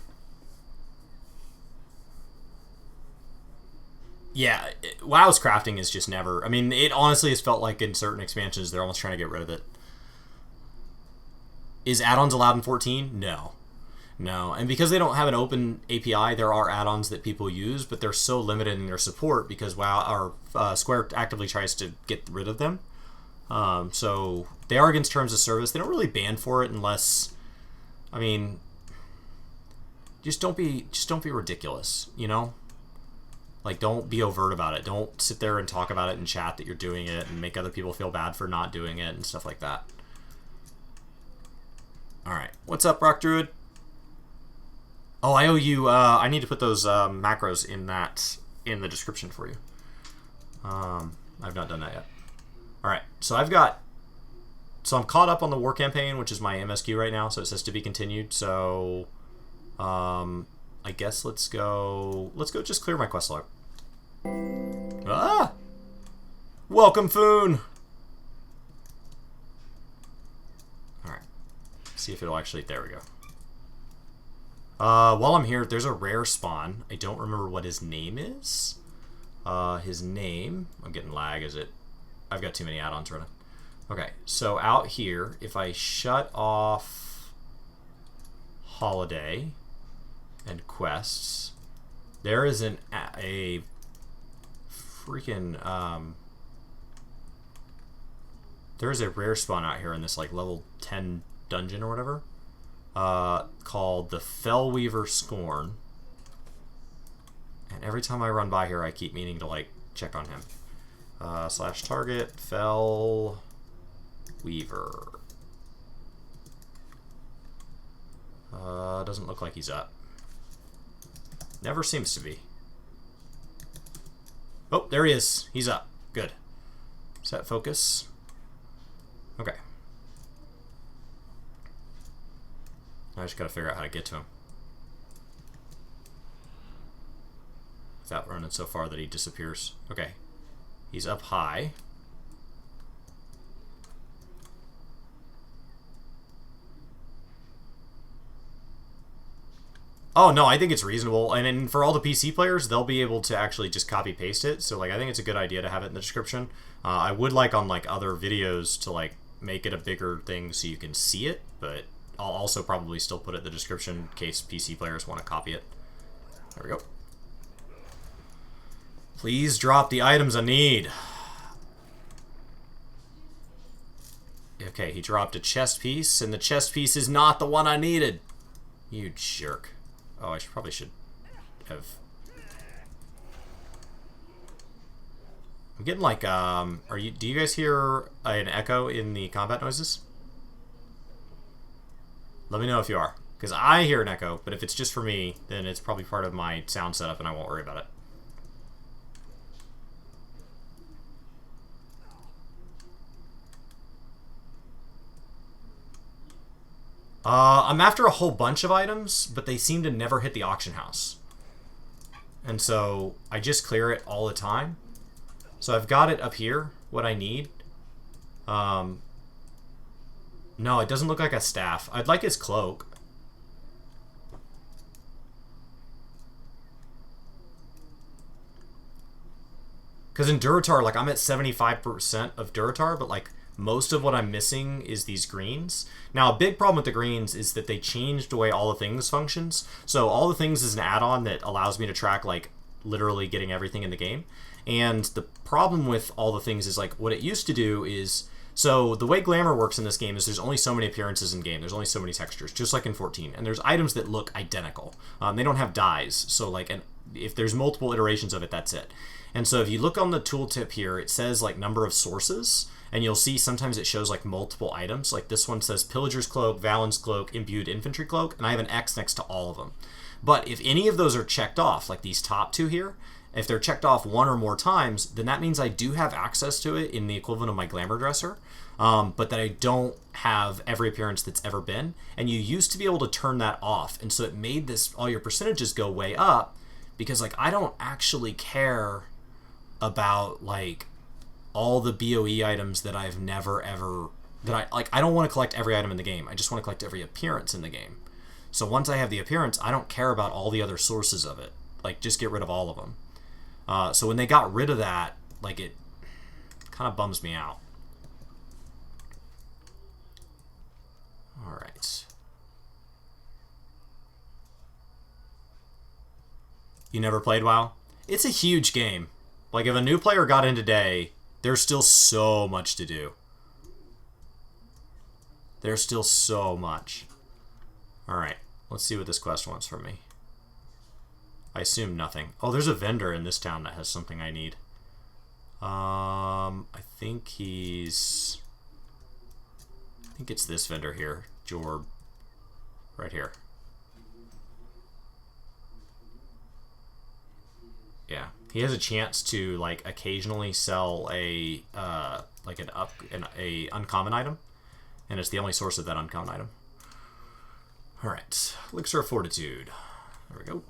Yeah, WoW's crafting is just never... I mean, it honestly has felt like in certain expansions they're almost trying to get rid of it. Is add-ons allowed in 14? No. No, and because they don't have an open API, there are add-ons that people use, but they're so limited in their support because WoW, or Square actively tries to get rid of them. So they are against terms of service. They don't really ban for it unless, I mean, just don't be ridiculous, you know? Like, don't be overt about it. Don't sit there and talk about it in chat that you're doing it and make other people feel bad for not doing it and stuff like that. All right, what's up, Rock Druid? Oh, I owe you, I need to put those macros in the description for you. I've not done that yet. Alright, so I'm caught up on the war campaign, which is my MSQ right now, so it says to be continued, so, I guess let's go just clear my quest log. Ah! Welcome, Foon! Alright, see if it'll actually, there we go. While I'm here, there's a rare spawn. I don't remember what his name is. His name... I'm getting lag, is it? I've got too many add-ons running. Okay, so out here, if I shut off Holiday and quests, there is a freaking... there's a rare spawn out here in this, like, level 10 dungeon or whatever. Called the Fellweaver Scorn. And every time I run by here, I keep meaning to, like, check on him. / target, Fellweaver. Doesn't look like he's up. Never seems to be. Oh, there he is. He's up. Good. Set focus. Okay. I just gotta figure out how to get to him without running so far that he disappears. Okay. He's up high. Oh, no, I think it's reasonable. And then for all the PC players, they'll be able to actually just copy paste it. So, like, I think it's a good idea to have it in the description. I would like on, like, other videos to, like, make it a bigger thing so you can see it, but I'll also probably still put it in the description in case PC players want to copy it. There we go. Please drop the items I need. Okay, he dropped a chest piece, and the chest piece is not the one I needed. You jerk. Oh, I probably should have... I'm getting like, do you guys hear an echo in the combat noises? Let me know if you are. Because I hear an echo, but if it's just for me, then it's probably part of my sound setup and I won't worry about it. I'm after a whole bunch of items, but they seem to never hit the auction house. And so I just clear it all the time. So I've got it up here, what I need. No, it doesn't look like a staff. I'd like his cloak. Because in Duratar, like, I'm at 75% of Duratar, but, like, most of what I'm missing is these greens. Now, a big problem with the greens is that they changed the way all the things functions. So all the things is an add-on that allows me to track, like, literally getting everything in the game. And the problem with all the things is, like, what it used to do is... So the way glamour works in this game is there's only so many appearances in game. There's only so many textures, just like in 14. And there's items that look identical. They don't have dyes. So, like, and if there's multiple iterations of it, that's it. And so if you look on the tooltip here, it says, like, number of sources. And you'll see sometimes it shows, like, multiple items. Like, this one says Pillager's Cloak, Valen's Cloak, Imbued Infantry Cloak. And I have an X next to all of them. But if any of those are checked off, like these top two here, if they're checked off one or more times, then that means I do have access to it in the equivalent of my Glamour Dresser, but that I don't have every appearance that's ever been. And you used to be able to turn that off, and so it made this all your percentages go way up, because, like, I don't actually care about, like, all the BOE items that I've never ever... I don't want to collect every item in the game. I just want to collect every appearance in the game. So once I have the appearance, I don't care about all the other sources of it. Like, just get rid of all of them. So when they got rid of that, like, it kind of bums me out. Alright. You never played WoW? It's a huge game. Like, if a new player got in today, there's still so much to do. There's still so much. Alright, let's see what this quest wants from me. I assume nothing. Oh, there's a vendor in this town that has something I need. I think he's... I think it's this vendor here. Jorb. Right here. Yeah. He has a chance to, like, occasionally sell a, like, an uncommon item. And it's the only source of that uncommon item. Alright. Elixir of Fortitude. There we go.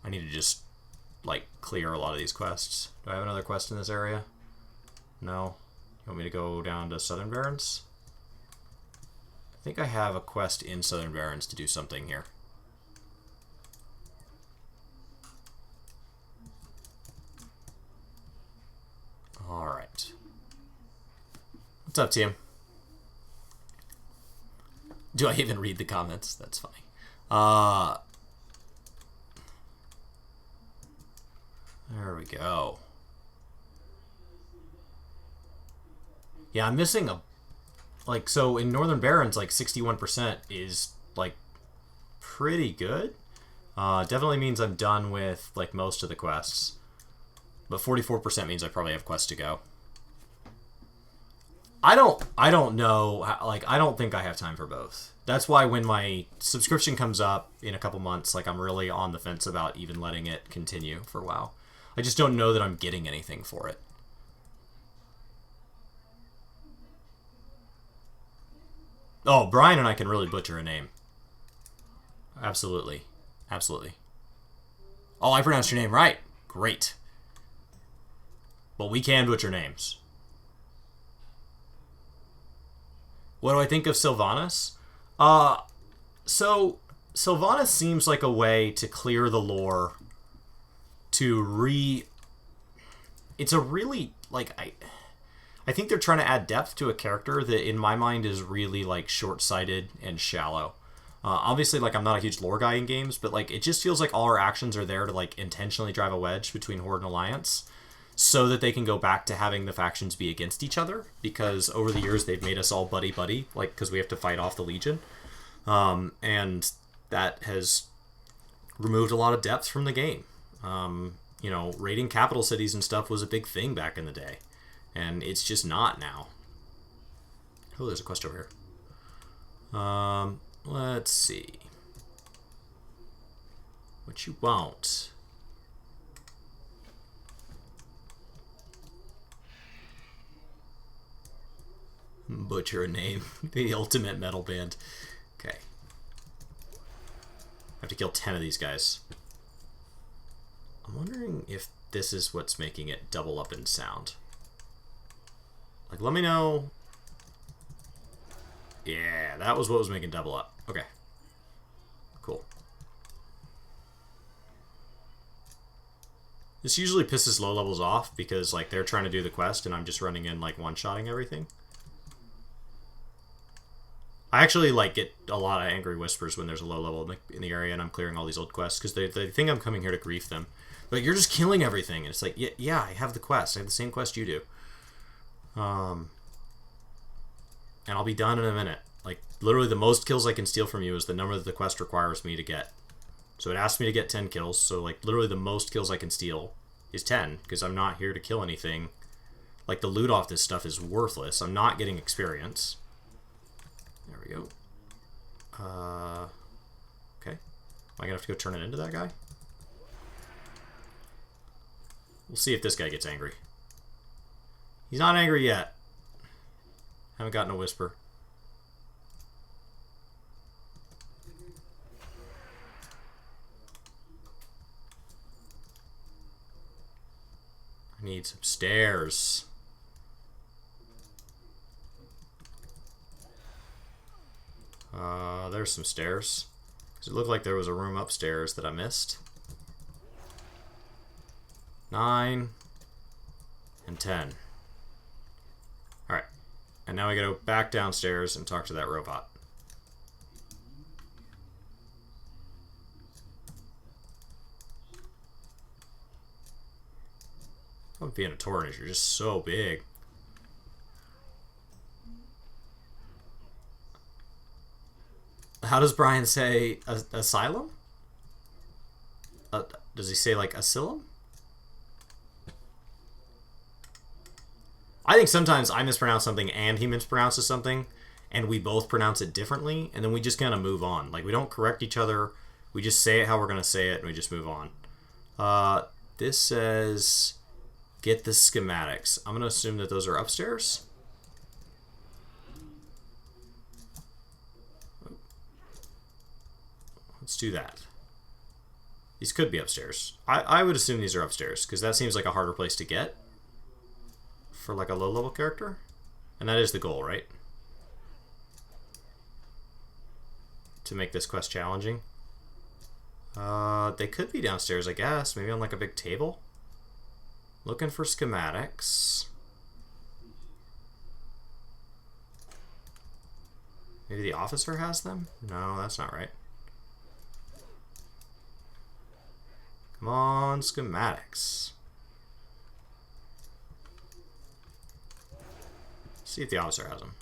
I need to just, like, clear a lot of these quests. Do I have another quest in this area? No. You want me to go down to Southern Barrens? I think I have a quest in Southern Barrens to do something here. Alright. What's up, team? Do I even read the comments? That's funny. There we go. Yeah, I'm missing a... Like, so in Northern Barrens, like, 61% is, like, pretty good. Definitely means I'm done with, like, most of the quests. But 44% means I probably have quests to go. I don't know, like, I don't think I have time for both. That's why when my subscription comes up in a couple months, like, I'm really on the fence about even letting it continue for WoW. I just don't know that I'm getting anything for it. Oh, Brian and I can really butcher a name. Absolutely. Absolutely. Oh, I pronounced your name right. Great. But we can butcher names. What do I think of Sylvanas? So Sylvanas seems like a way to clear the lore, to it's a really, like, I think they're trying to add depth to a character that in my mind is really, like, short-sighted and shallow. Obviously, like, I'm not a huge lore guy in games, but, like, it just feels like all our actions are there to, like, intentionally drive a wedge between Horde and Alliance. so that they can go back to having the factions be against each other, because over the years they've made us all buddy-buddy, like, because we have to fight off the Legion. And that has removed a lot of depth from the game. You know, raiding capital cities and stuff was a big thing back in the day, and it's just not now. Oh, there's a quest over here. Let's see. What you want? Butcher a name. The ultimate metal band. Okay. I have to kill 10 of these guys. I'm wondering if this is what's making it double up in sound. Like, let me know. Yeah, that was what was making double up. Okay. Cool. This usually pisses low levels off because, like, they're trying to do the quest and I'm just running in, like, one-shotting everything. I actually, like, get a lot of angry whispers when there's a low level in the area and I'm clearing all these old quests because they think I'm coming here to grief them. But you're just killing everything. And it's like, yeah, I have the quest. I have the same quest you do. And I'll be done in a minute. Like, literally the most kills I can steal from you is the number that the quest requires me to get. So it asks me to get 10 kills. So, like, literally the most kills I can steal is 10. Because I'm not here to kill anything. Like, the loot off this stuff is worthless. I'm not getting experience. There we go. Okay. Am I going to have to go turn it into that guy? We'll see if this guy gets angry. He's not angry yet. Haven't gotten a whisper. I need some stairs. There's some stairs. Because it looked like there was a room upstairs that I missed. 9 and 10. Alright. And now we gotta go back downstairs and talk to that robot. Oh, being a Tauren is you're just so big. How does Brian say asylum? Does he say like asylum? I think sometimes I mispronounce something and he mispronounces something and we both pronounce it differently and then we just kind of move on. Like, we don't correct each other. We just say it how we're going to say it and we just move on. This says get the schematics. I'm going to assume that those are upstairs. Let's do that. These could be upstairs. I would assume these are upstairs because that seems like a harder place to get for like a low-level character. And that is the goal, right? To make this quest challenging. They could be downstairs, I guess. Maybe on like a big table. Looking for schematics. Maybe the officer has them? No, that's not right. Come on, schematics. See if the officer has them.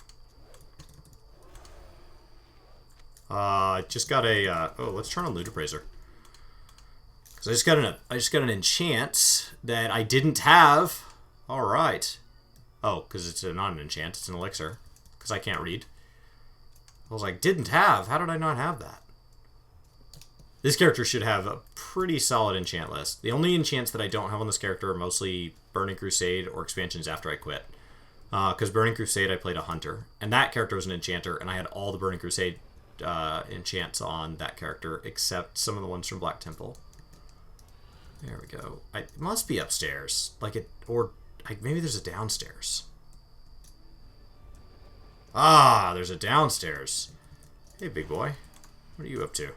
Just got a. Oh, let's turn on Loot Appraiser. Because I just got an enchant that I didn't have. All right. Oh, because it's not an enchant; it's an elixir. Because I can't read. I was like, didn't have. How did I not have that? This character should have a pretty solid enchant list. The only enchants that I don't have on this character are mostly Burning Crusade or expansions after I quit. Because Burning Crusade, I played a hunter. And that character was an enchanter, and I had all the Burning Crusade enchants on that character, except some of the ones from Black Temple. There we go. It must be upstairs. Maybe there's a downstairs. Ah, there's a downstairs. Hey, big boy. What are you up to?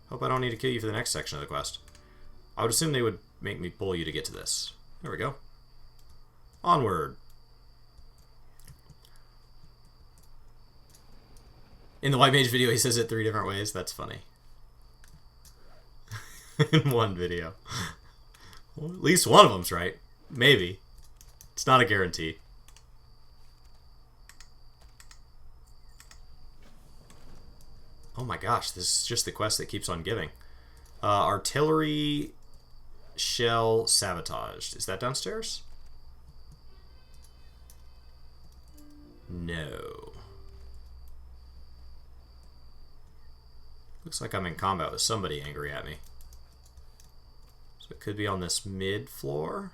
Hope I don't need to kill you for the next section of the quest. I would assume they would make me pull you to get to this. There we go. Onward. In the White Mage video, he says it 3 different ways. That's funny. In one video. Well, at least one of them's right. Maybe. It's not a guarantee. Oh my gosh, this is just the quest that keeps on giving. Artillery shell sabotaged. Is that downstairs? No. Looks like I'm in combat with somebody angry at me. So it could be on this mid floor.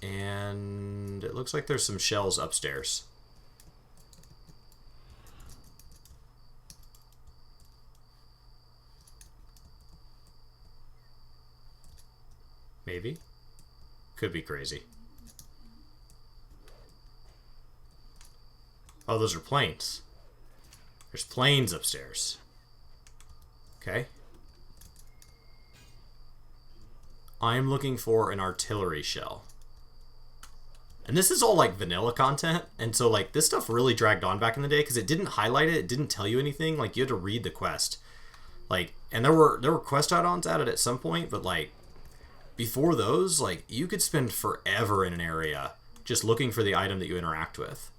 And it looks like there's some shells upstairs. Maybe. Could be crazy. Oh, those are planes. There's planes upstairs. Okay. I'm looking for an artillery shell. And this is all like vanilla content, and so like this stuff really dragged on back in the day because it didn't highlight it, it didn't tell you anything. Like you had to read the quest. Like, and there were quest add-ons added at some point, but like before those, like you could spend forever in an area just looking for the item that you interact with.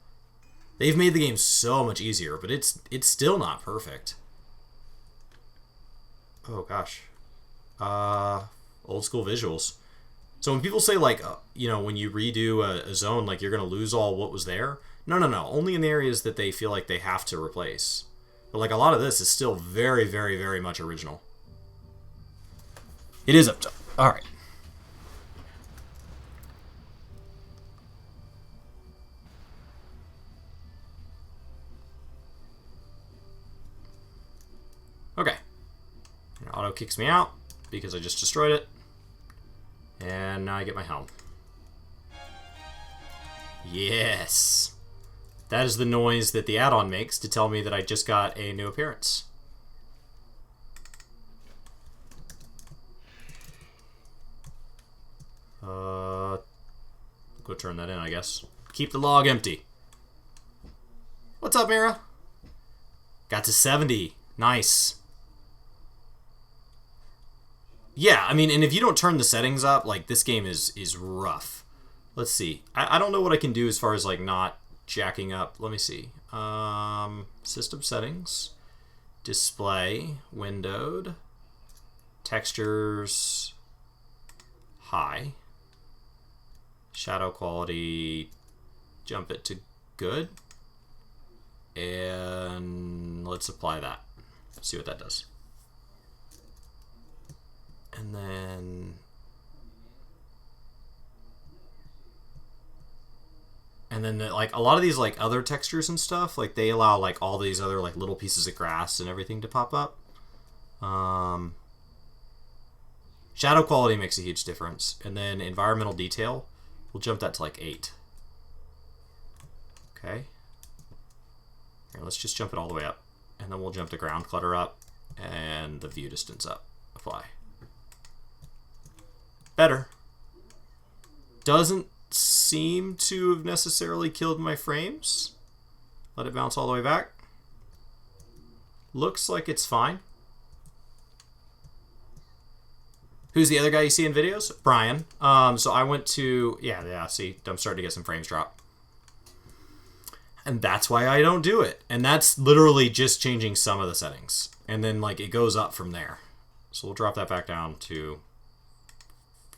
They've made the game so much easier, but it's still not perfect. Oh gosh. Old school visuals. So when people say, like, you know, when you redo a zone, like, you're going to lose all what was there. No. Only in the areas that they feel like they have to replace. But, like, a lot of this is still very, very, very much original. It is up top. All right. Okay. And auto kicks me out because I just destroyed it. And now I get my helm. Yes! That is the noise that the add-on makes to tell me that I just got a new appearance. Go turn that in, I guess. Keep the log empty. What's up, Mira? Got to 70. Nice. Yeah, I mean, and if you don't turn the settings up, like, this game is rough. Let's see. I don't know what I can do as far as, like, not jacking up. Let me see. System settings. Display. Windowed. Textures. High. Shadow quality. Jump it to good. And let's apply that. See what that does. And then like a lot of these like other textures and stuff, like they allow like all these other like little pieces of grass and everything to pop up. Shadow quality makes a huge difference, and then environmental detail, we'll jump that to like 8. Okay. Here, let's just jump it all the way up, and then we'll jump the ground clutter up and the view distance up. Apply. Better. Doesn't seem to have necessarily killed my frames. Let it bounce all the way back. Looks like it's fine. Who's the other guy you see in videos? Brian. So I went to... Yeah, see, I'm starting to get some frames drop. And that's why I don't do it. And that's literally just changing some of the settings. And then, like, it goes up from there. So we'll drop that back down to...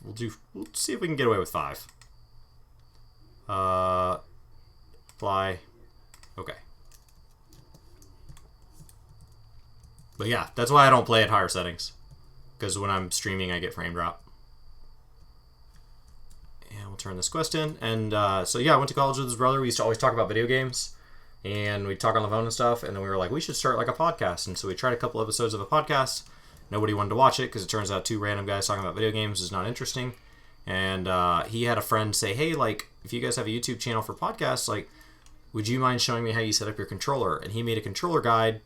We'll see if we can get away with 5. Fly. Okay. But yeah, that's why I don't play at higher settings. Because when I'm streaming, I get frame drop. And we'll turn this quest in. And so yeah, I went to college with his brother. We used to always talk about video games. And we'd talk on the phone and stuff. And then we were like, we should start like a podcast. And so we tried a couple episodes of a podcast. Nobody wanted to watch it because it turns out 2 random guys talking about video games is not interesting. And he had a friend say, hey, like, if you guys have a YouTube channel for podcasts, like, would you mind showing me how you set up your controller? And he made a controller guide,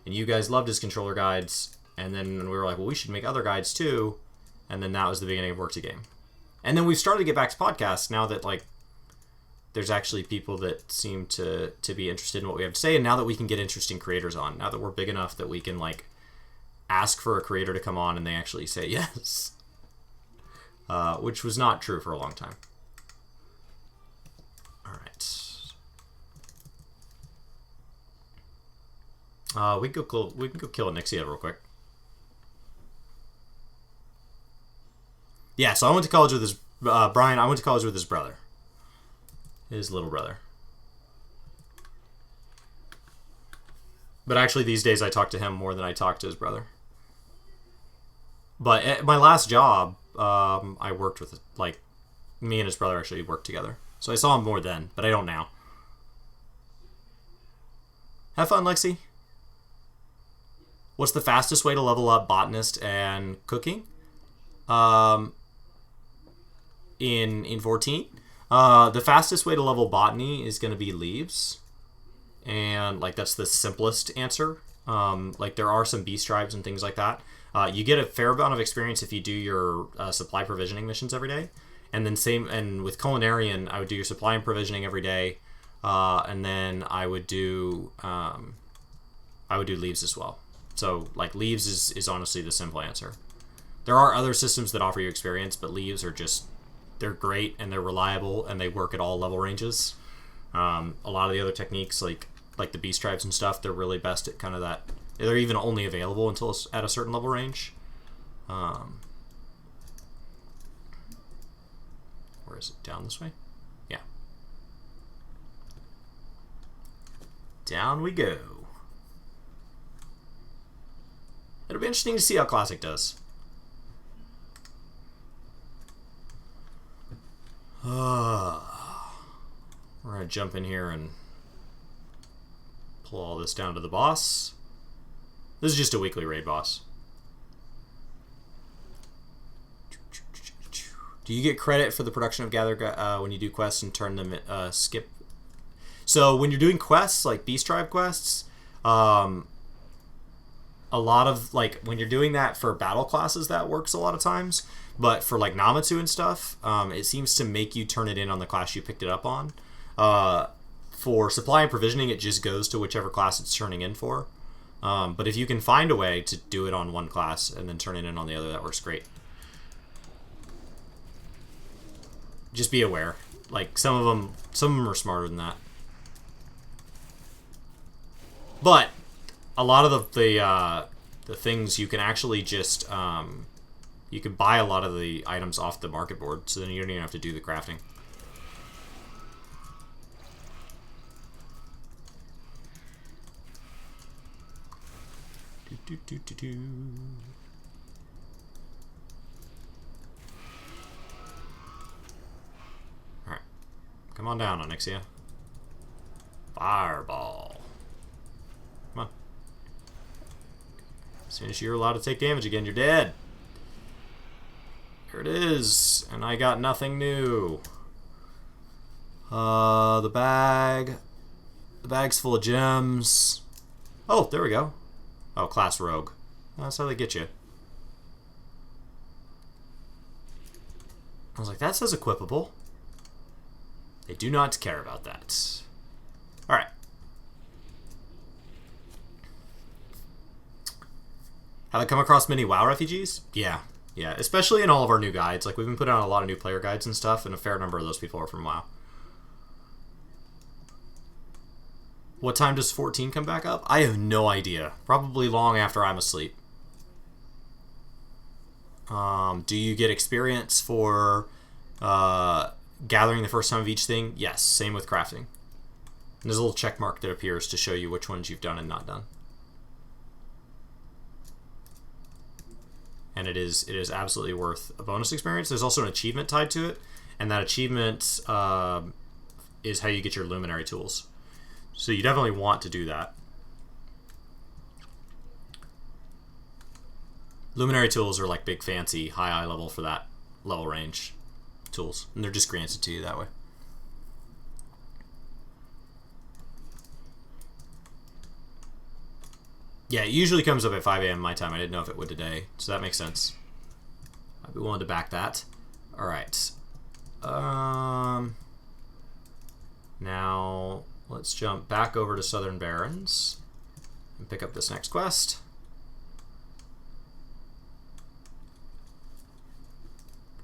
and you guys loved his controller guides. And then we were like, well, we should make other guides too. And then that was the beginning of WorkToGame. And then we've started to get back to podcasts now that, like, there's actually people that seem to be interested in what we have to say. And now that we can get interesting creators on, now that we're big enough that we can, like, ask for a creator to come on and they actually say yes. Which was not true for a long time. Alright. We can go kill Nixia real quick. Yeah, so I went to college with his... Brian, I went to college with his brother. His little brother. But actually, these days, I talk to him more than I talk to his brother. But at my last job, I worked with... Like, me and his brother actually worked together. So I saw him more then, but I don't now. Have fun, Lexi. What's the fastest way to level up botanist and cooking? In 14? The fastest way to level botany is going to be leaves. And, like, that's the simplest answer. Like, there are some beast tribes and things like that. You get a fair amount of experience if you do your supply provisioning missions every day. And then and with Culinarian, I would do your supply and provisioning every day. And then I would do leaves as well. So, like, leaves is honestly the simple answer. There are other systems that offer you experience, but leaves are just... They're great, and they're reliable, and they work at all level ranges. A lot of the other techniques, like the beast tribes and stuff, they're really best at kind of that. They're even only available until it's at a certain level range. Where is it? Down this way? Yeah. Down we go. It'll be interesting to see how Classic does. We're gonna jump in here and pull all this down to the boss. This is just a weekly raid boss. Do you get credit for the production of gather when you do quests and turn them skip? So when you're doing quests like Beast Tribe quests, a lot of like when you're doing that for battle classes, that works a lot of times. But for like Namatsu and stuff, it seems to make you turn it in on the class you picked it up on. For supply and provisioning, it just goes to whichever class it's turning in for. But if you can find a way to do it on one class and then turn it in on the other, that works great. Just be aware. Like some of them are smarter than that. But a lot of the things you can actually just you can buy a lot of the items off the market board, so then you don't even have to do the crafting. Alright. Come on down, Onyxia. Fireball. Come on. As soon as you're allowed to take damage again, you're dead. Here it is. And I got nothing new. The bag. The bag's full of gems. Oh, there we go. Oh, class rogue. That's how they get you. I was like, that says equipable. They do not care about that. Alright. Have I come across many WoW refugees? Yeah. Yeah, especially in all of our new guides. Like, we've been putting out a lot of new player guides and stuff, and a fair number of those people are from WoW. What time does 14 come back up? I have no idea. Probably long after I'm asleep. Do you get experience for gathering the first time of each thing? Yes, same with crafting. And there's a little check mark that appears to show you which ones you've done and not done. And it is absolutely worth a bonus experience. There's also an achievement tied to it, and that achievement is how you get your luminary tools. So you definitely want to do that. Luminary tools are like big fancy high level for that level range tools, and they're just granted to you that way. Yeah, it usually comes up at 5 a.m. my time. I didn't know if it would today, so that makes sense. I'd be willing to back that. All right. Now let's jump back over to Southern Barrens and pick up this next quest.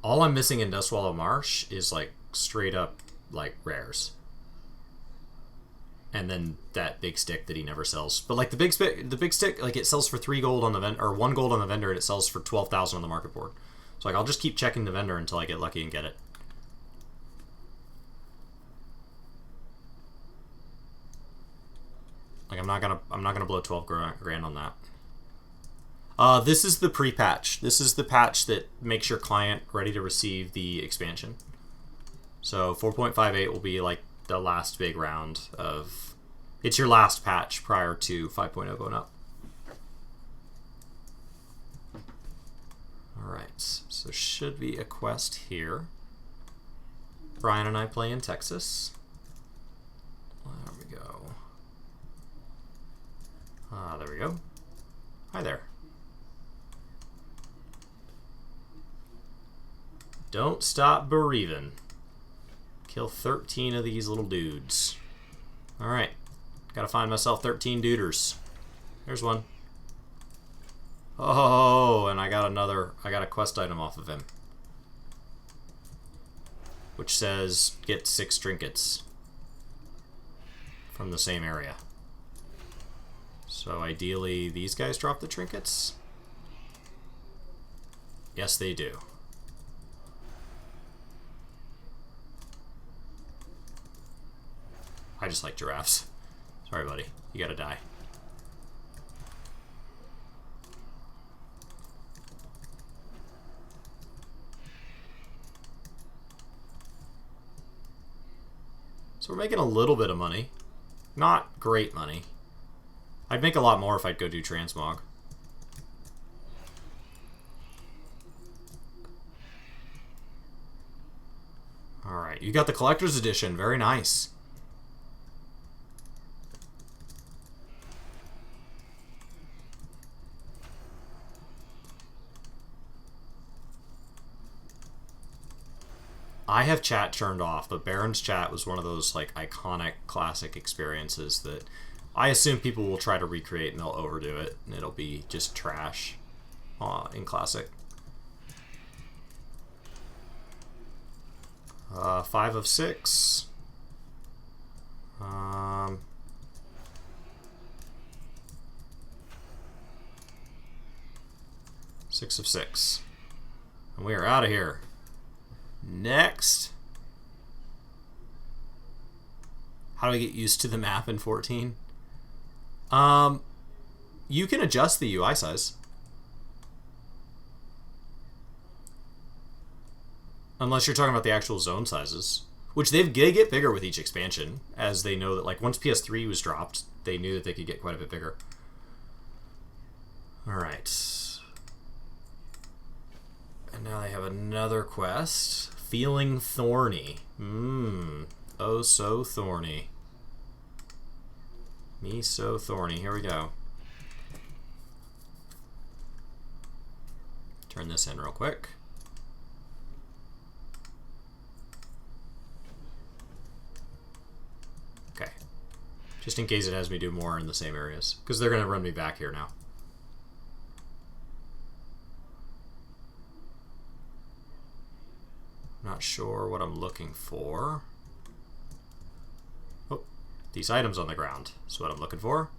All I'm missing in Dustwallow Marsh is, like, straight up, like, rares. And then that big stick that he never sells. But, like, the big stick, like, it sells for 3 gold on the vendor, or 1 gold on the vendor, and it sells for 12,000 on the market board. So, like, I'll just keep checking the vendor until I get lucky and get it. Like, I'm not gonna blow 12 grand on that. This is the pre-patch. This is the patch that makes your client ready to receive the expansion. So 4.58 will be like the last big round of... It's your last patch prior to 5.0 going up. Alright, so should be a quest here. Brian and I play in Texas. There we go. There we go. Hi there. Don't stop bereaving. Kill 13 of these little dudes. Alright. Gotta find myself 13 duders. There's one. Oh, and I got a quest item off of him. Which says, get 6 trinkets. From the same area. So ideally, these guys drop the trinkets? Yes, they do. I just like giraffes. Sorry, buddy. You gotta die. So we're making a little bit of money. Not great money. I'd make a lot more if I'd go do transmog. Alright, you got the collector's edition. Very nice. I have chat turned off, but Baron's chat was one of those like iconic classic experiences that I assume people will try to recreate and they'll overdo it and it'll be just trash in classic. 5 of 6. 6 of 6. And we are out of here. Next. How do I get used to the map in 14? You can adjust the UI size. Unless you're talking about the actual zone sizes. Which they get bigger with each expansion, as they know that, like, once PS3 was dropped, they knew that they could get quite a bit bigger. Alright. And now they have another quest. Feeling thorny. Oh, so thorny. Me so thorny. Here we go. Turn this in real quick. Okay. Just in case it has me do more in the same areas. Because they're going to run me back here now. Not sure what I'm looking for. Oh, these items on the ground is what I'm looking for.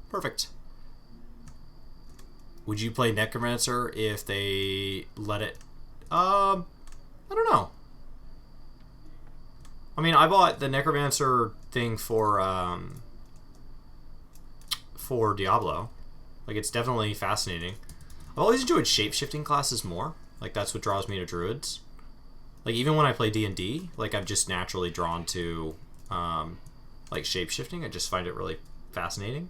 Perfect. Would you play Necromancer if they let it? I don't know. I mean, I bought the Necromancer thing for Diablo. Like, it's definitely fascinating. I've always enjoyed shape-shifting classes more. Like, that's what draws me to druids. Like, even when I play D&D, like, I'm just naturally drawn to, like, shape-shifting. I just find it really fascinating.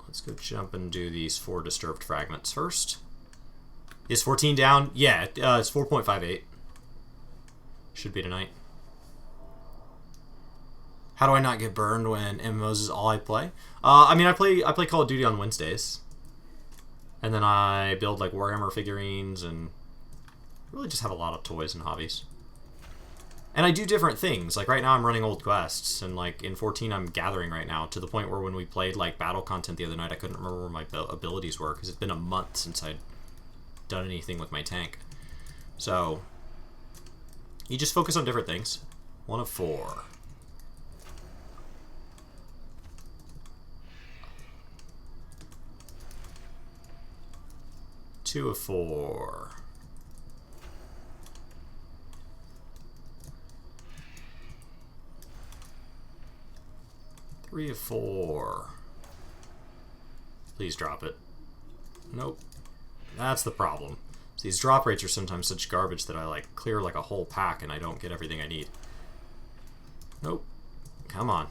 Let's go jump and do these 4 disturbed fragments first. Is 14 down? Yeah, it's 4.58. Should be tonight. How do I not get burned when MMOs is all I play? I mean, I play Call of Duty on Wednesdays. And then I build, like, Warhammer figurines and really just have a lot of toys and hobbies. And I do different things. Like, right now I'm running old quests, and, like, in 14 I'm gathering right now, to the point where when we played, like, battle content the other night, I couldn't remember where my abilities were, because it's been a month since I'd done anything with my tank. So, you just focus on different things. 1 of 4. Two of 4. 3 of 4. Please drop it. Nope. That's the problem. So these drop rates are sometimes such garbage that I like clear like a whole pack and I don't get everything I need. Nope. Come on.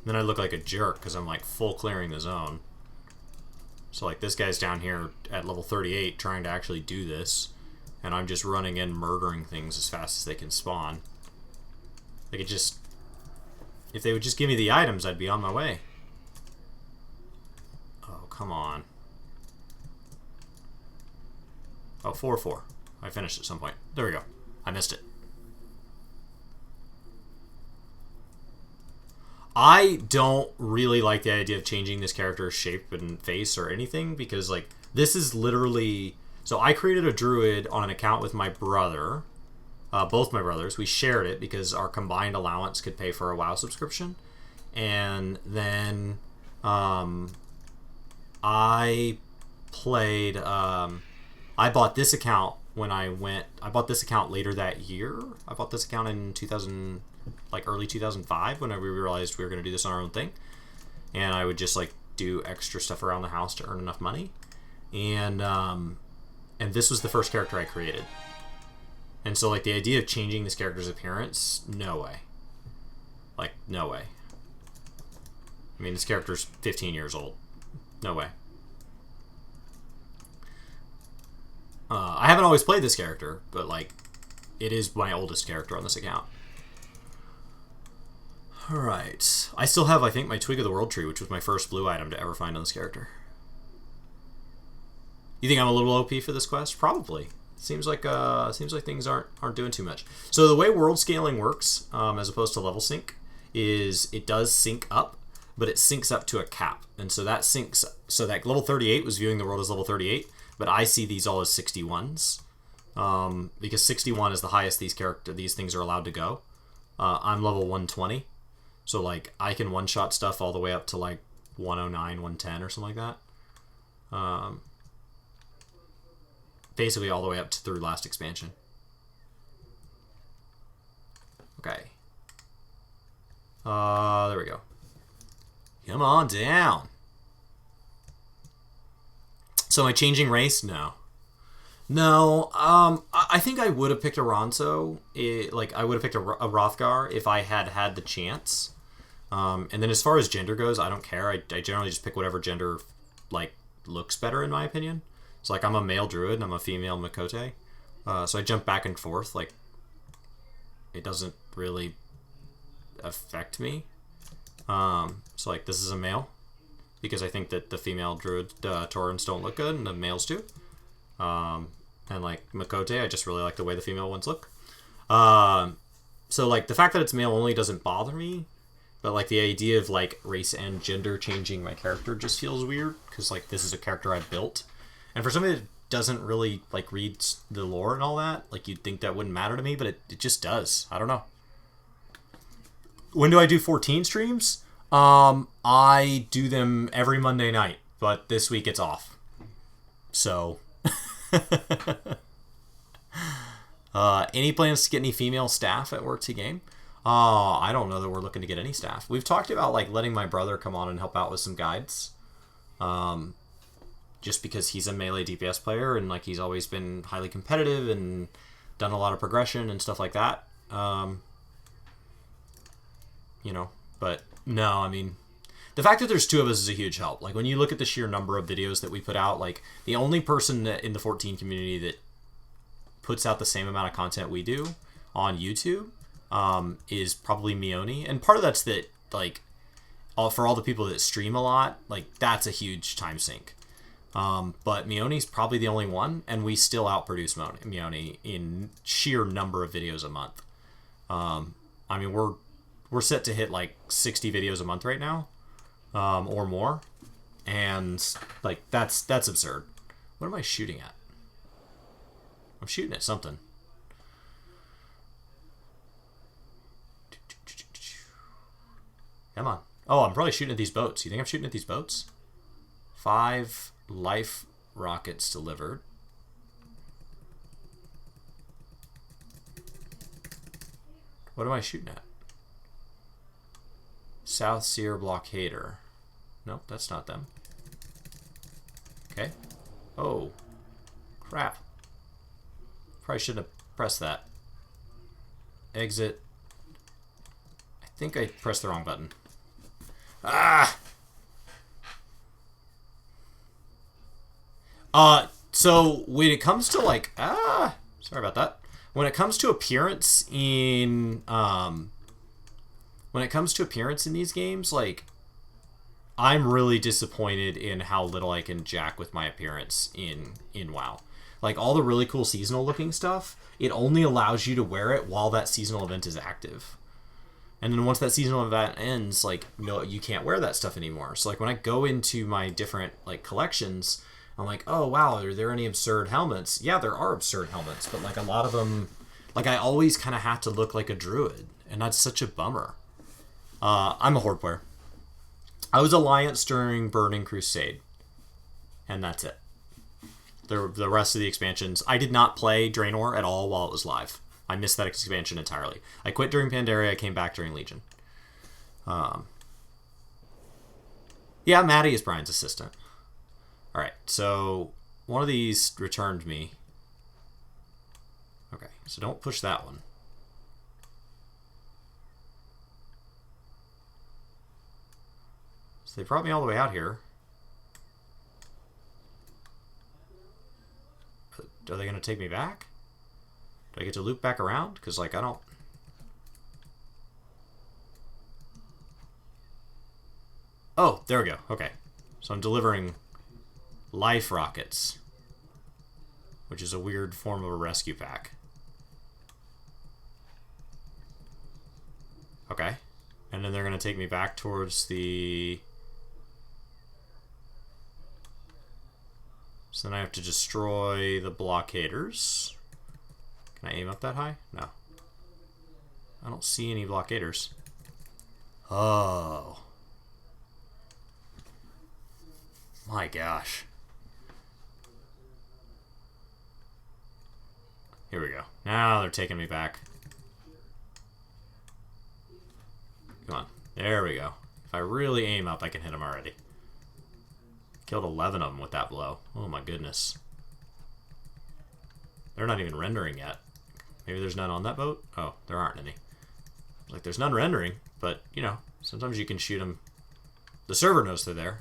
Then I look like a jerk because I'm like full clearing the zone. So like this guy's down here at level 38 trying to actually do this, and I'm just running in murdering things as fast as they can spawn. Like, it just... If they would just give me the items, I'd be on my way. Oh, come on. Oh, 4-4. I finished at some point. There we go. I missed it. I don't really like the idea of changing this character's shape and face or anything, because, like, this is literally... So I created a druid on an account with my brother. Both my brothers. We shared it because our combined allowance could pay for a WoW subscription. And then I played... I bought this account when I went... I bought this account later that year. I bought this account in 2000... like early 2005, when we realized we were going to do this on our own thing. And I would just like do extra stuff around the house to earn enough money. And this was the first character I created. And so like the idea of changing this character's appearance, no way. Like, no way. I mean, this character's 15 years old. No way. I haven't always played this character, but like, it is my oldest character on this account. Alright. I still have, I think, my Twig of the World Tree, which was my first blue item to ever find on this character. You think I'm a little OP for this quest? Probably. Seems like things aren't doing too much. So the way world scaling works, as opposed to level sync, is it does sync up, but it syncs up to a cap. And so that syncs, so that level 38 was viewing the world as level 38, but I see these all as 61s. Because 61 is the highest these things are allowed to go. I'm level 120. So, like, I can one-shot stuff all the way up to, like, 109, 110 or something like that. Basically all the way up to through last expansion. Okay. There we go. Come on down. So, am I changing race? No. No, I think I would have picked a Ronso. Like, I would have picked a Rothgar if I had had the chance. And then as far as gender goes, I don't care. I generally just pick whatever gender, like, looks better, in my opinion. So, like, I'm a male druid and I'm a female Makote. So I jump back and forth. Like, it doesn't really affect me. So, like, this is a male. Because I think that the female druid Taurens don't look good, and the males do. And, like, Makote, I just really like the way the female ones look. So, like, the fact that it's male only doesn't bother me. But, like, the idea of, like, race and gender changing my character just feels weird. Because, like, this is a character I built. And for somebody that doesn't really, like, read the lore and all that, like, you'd think that wouldn't matter to me. But it just does. I don't know. When do I do 14 streams? I do them every Monday night. But this week it's off. So... any plans to get any female staff at WorkToGame? I don't know that we're looking to get any staff. We've talked about like letting my brother come on and help out with some guides. Just because he's a melee DPS player and like he's always been highly competitive and done a lot of progression and stuff like that. You know, but no, I mean, the fact that there's two of us is a huge help. Like, when you look at the sheer number of videos that we put out, like, the only person in the 14 community that puts out the same amount of content we do on YouTube is probably Mioni. And part of that's that, like, for all the people that stream a lot, like, that's a huge time sink. But Meoni's probably the only one, and we still outproduce Meoni in sheer number of videos a month. I mean, we're set to hit like 60 videos a month right now, or more, and like that's absurd. What am I shooting at? I'm shooting at something. Come on. Oh, I'm probably shooting at these boats. You think I'm shooting at these boats? 5 life rockets delivered. What am I shooting at? South Seer Blockader. Nope, that's not them. Okay. Oh. Crap. Probably shouldn't have pressed that. Exit. I think I pressed the wrong button. Ah! So when it comes to like, sorry about that. When it comes to appearance in, these games, like, I'm really disappointed in how little I can jack with my appearance in WoW. Like, all the really cool seasonal looking stuff, it only allows you to wear it while that seasonal event is active. And then once that seasonal event ends, like, no, you can't wear that stuff anymore. So, like, when I go into my different, like, collections, I'm like, oh, wow, are there any absurd helmets? Yeah, there are absurd helmets, but, like, a lot of them, like, I always kind of have to look like a druid, and that's such a bummer. I'm a horde player. I was Alliance during Burning Crusade, and that's it. The rest of the expansions, I did not play Draenor at all while it was live. I missed that expansion entirely. I quit during Pandaria, I came back during Legion. Yeah, Maddie is Brian's assistant. Alright, so one of these returned me. Okay, so don't push that one. So they brought me all the way out here. Are they going to take me back? Do I get to loop back around? Because, like, I don't... Oh, there we go. Okay. So I'm delivering life rockets, which is a weird form of a rescue pack. Okay. And then they're going to take me back towards the... So then I have to destroy the blockaders. Can I aim up that high? No. I don't see any blockaders. Oh. My gosh. Here we go. Now they're taking me back. Come on. There we go. If I really aim up, I can hit them already. Killed 11 of them with that blow. Oh my goodness. They're not even rendering yet. Maybe there's none on that boat? Oh, there aren't any. Like, there's none rendering, but, you know, sometimes you can shoot them. The server knows they're there.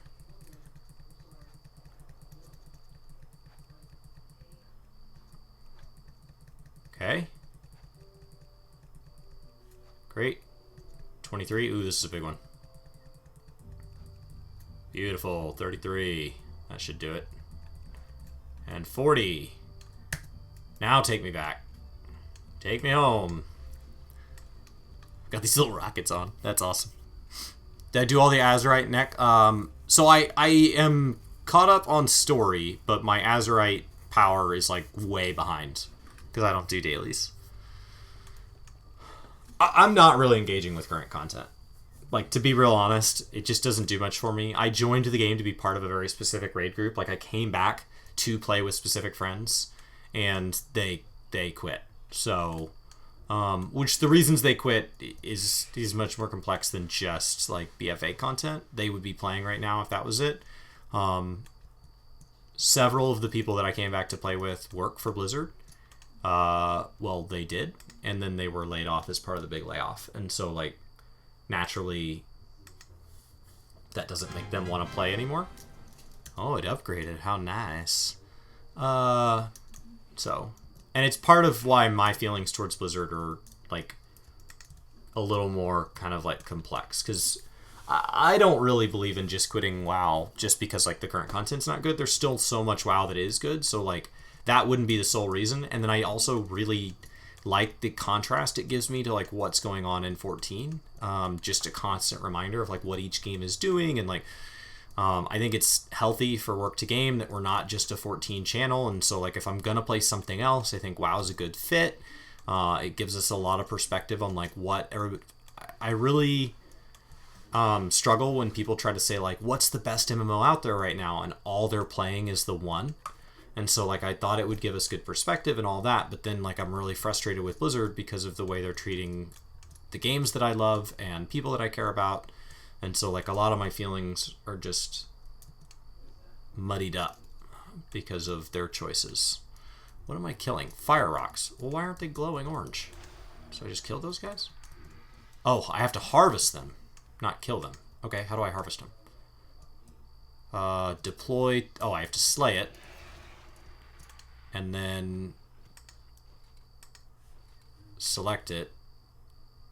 Okay. Great. 23. Ooh, this is a big one. Beautiful. 33. That should do it. And 40. Now take me back. Take me home. Got these little rockets on. That's awesome. Did I do all the Azurite neck? So I am caught up on story, but my Azurite power is like way behind because I don't do dailies. I'm not really engaging with current content. Like, to be real honest, it just doesn't do much for me. I joined the game to be part of a very specific raid group. Like, I came back to play with specific friends, and they quit. So, which the reasons they quit is much more complex than just, like, BFA content they would be playing right now if that was it. Several of the people that I came back to play with work for Blizzard. Well, they did, and then they were laid off as part of the big layoff. And so, like, naturally, that doesn't make them want to play anymore. Oh, it upgraded. How nice. So, and it's part of why my feelings towards Blizzard are, like, a little more kind of, like, complex. Because I don't really believe in just quitting WoW just because like the current content's not good. There's still so much WoW that is good, so like that wouldn't be the sole reason. And then I also really like the contrast it gives me to like what's going on in 14. Just a constant reminder of like what each game is doing, and like I think it's healthy for WorkToGame that we're not just a 14 channel. And so like if I'm gonna play something else, I think WoW is a good fit. It gives us a lot of perspective on like what I really struggle when people try to say like what's the best MMO out there right now, and all they're playing is the one. And so like I thought it would give us good perspective and all that, but then like I'm really frustrated with Blizzard because of the way they're treating the games that I love and people that I care about. And so like a lot of my feelings are just muddied up because of their choices. What am I killing? Fire rocks. Well, why aren't they glowing orange? So I just killed those guys? Oh, I have to harvest them, not kill them. Okay, how do I harvest them? Deploy. Oh, I have to slay it. And then select it.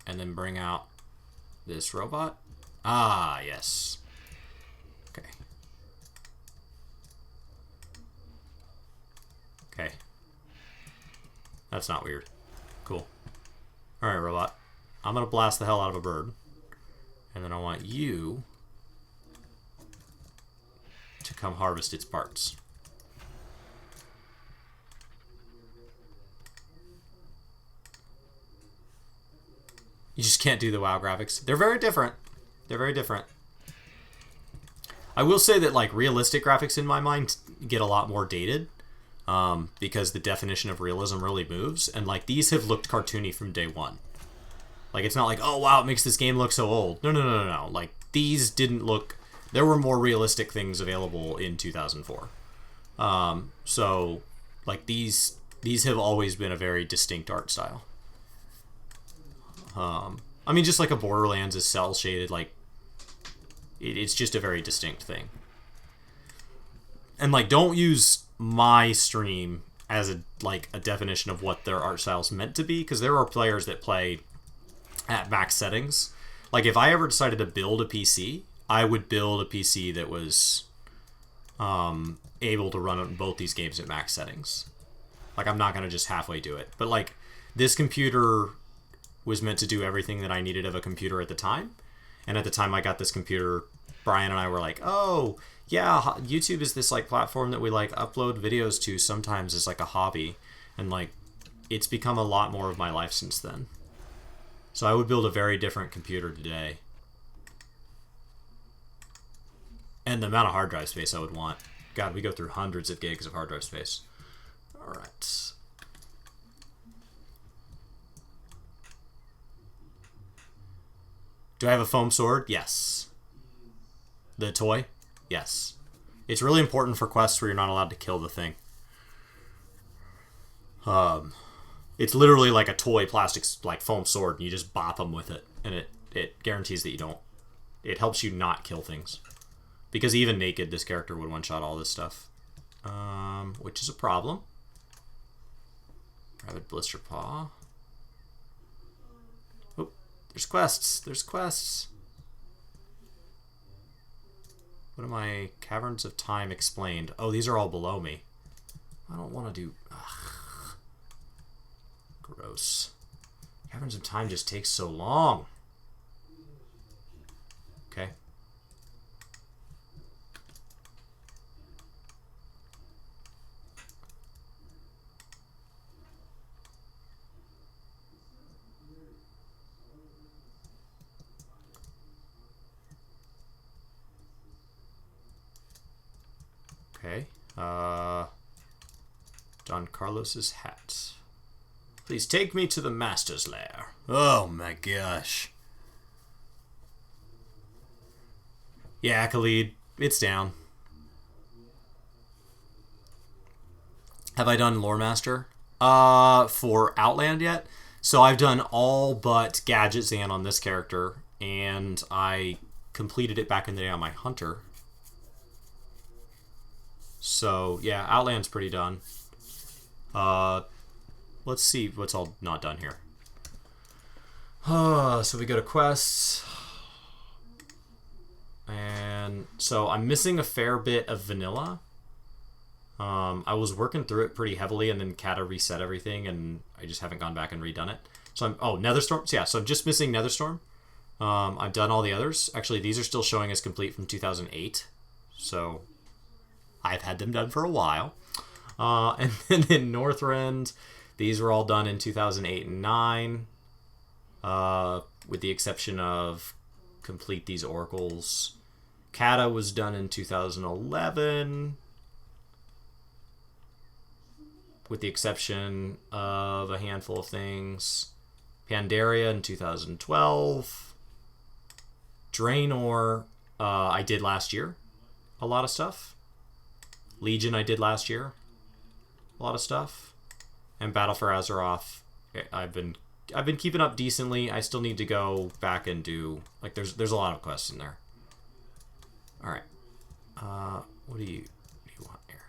And then bring out this robot. Ah, yes. Okay. Okay. That's not weird. Cool. Alright, robot. I'm gonna blast the hell out of a bird. And then I want you to come harvest its parts. You just can't do the WoW graphics. They're very different. They're very different. I will say that like realistic graphics in my mind get a lot more dated because the definition of realism really moves, and like these have looked cartoony from day one. Like it's not like, oh wow, it makes this game look so old. No. Like these didn't look. There were more realistic things available in 2004. So like these have always been a very distinct art style. I mean, just like a Borderlands is cell shaded, like it's just a very distinct thing. And like, don't use my stream as a definition of what their art style is meant to be, because there are players that play at max settings. Like if I ever decided to build a PC, I would build a PC that was able to run both these games at max settings. Like I'm not gonna just halfway do it, but like this computer was meant to do everything that I needed of a computer at the time. And at the time I got this computer, Brian and I were like, oh, yeah, YouTube is this like platform that we like upload videos to sometimes as like a hobby. And like, it's become a lot more of my life since then. So I would build a very different computer today. And the amount of hard drive space I would want. God, we go through hundreds of gigs of hard drive space. All right. Do I have a foam sword? Yes. The toy? Yes. It's really important for quests where you're not allowed to kill the thing. It's literally like a toy plastic like foam sword, and you just bop them with it, and it guarantees that you don't. It helps you not kill things, because even naked, this character would one-shot all this stuff, which is a problem. Rabid Blister Paw. There's quests. There's quests. What am I? Caverns of Time explained. Oh, these are all below me. I don't want to do... Ugh. Gross. Caverns of Time just takes so long. Okay. Okay. Don Carlos's hat. Please take me to the Master's Lair. Oh my gosh. Yeah, Khalid, it's down. Have I done Lore Master? For Outland yet? So I've done all but Gadget Zan on this character, and I completed it back in the day on my Hunter. So, yeah, Outland's pretty done. Let's see what's all not done here. So we go to quests. done. So I'm missing a fair bit of vanilla. I was working through it pretty heavily, and then Kata reset everything, and I just haven't gone back and redone it. So Netherstorm. So yeah, so I'm just missing Netherstorm. I've done all the others. Actually, these are still showing as complete from 2008. So I've had them done for a while. And then in Northrend, these were all done in 2008 and 9. With the exception of complete these oracles. Kata was done in 2011. With the exception of a handful of things. Pandaria in 2012. Draenor, I did last year. A lot of stuff. Legion I did last year. A lot of stuff. And Battle for Azeroth, I've been keeping up decently. I still need to go back and do, like, there's a lot of quests in there. All right. What do you want here?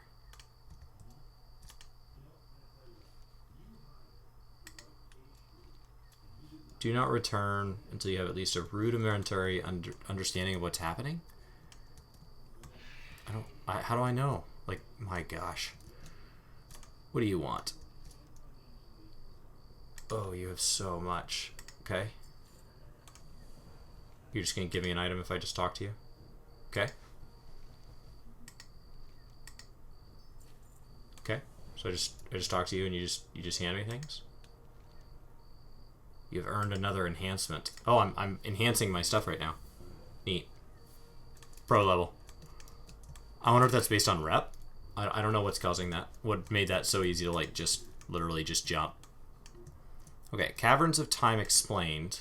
Do not return until you have at least a rudimentary understanding of what's happening. How do I know? Like, my gosh. What do you want? Oh, you have so much. Okay. You're just going to give me an item if I just talk to you? Okay. Okay. So I just talk to you and you just hand me things? You've earned another enhancement. Oh, I'm enhancing my stuff right now. Neat. Pro level. I wonder if that's based on rep. I don't know what's causing that. What made that so easy to, like, just literally just jump. Okay, Caverns of Time Explained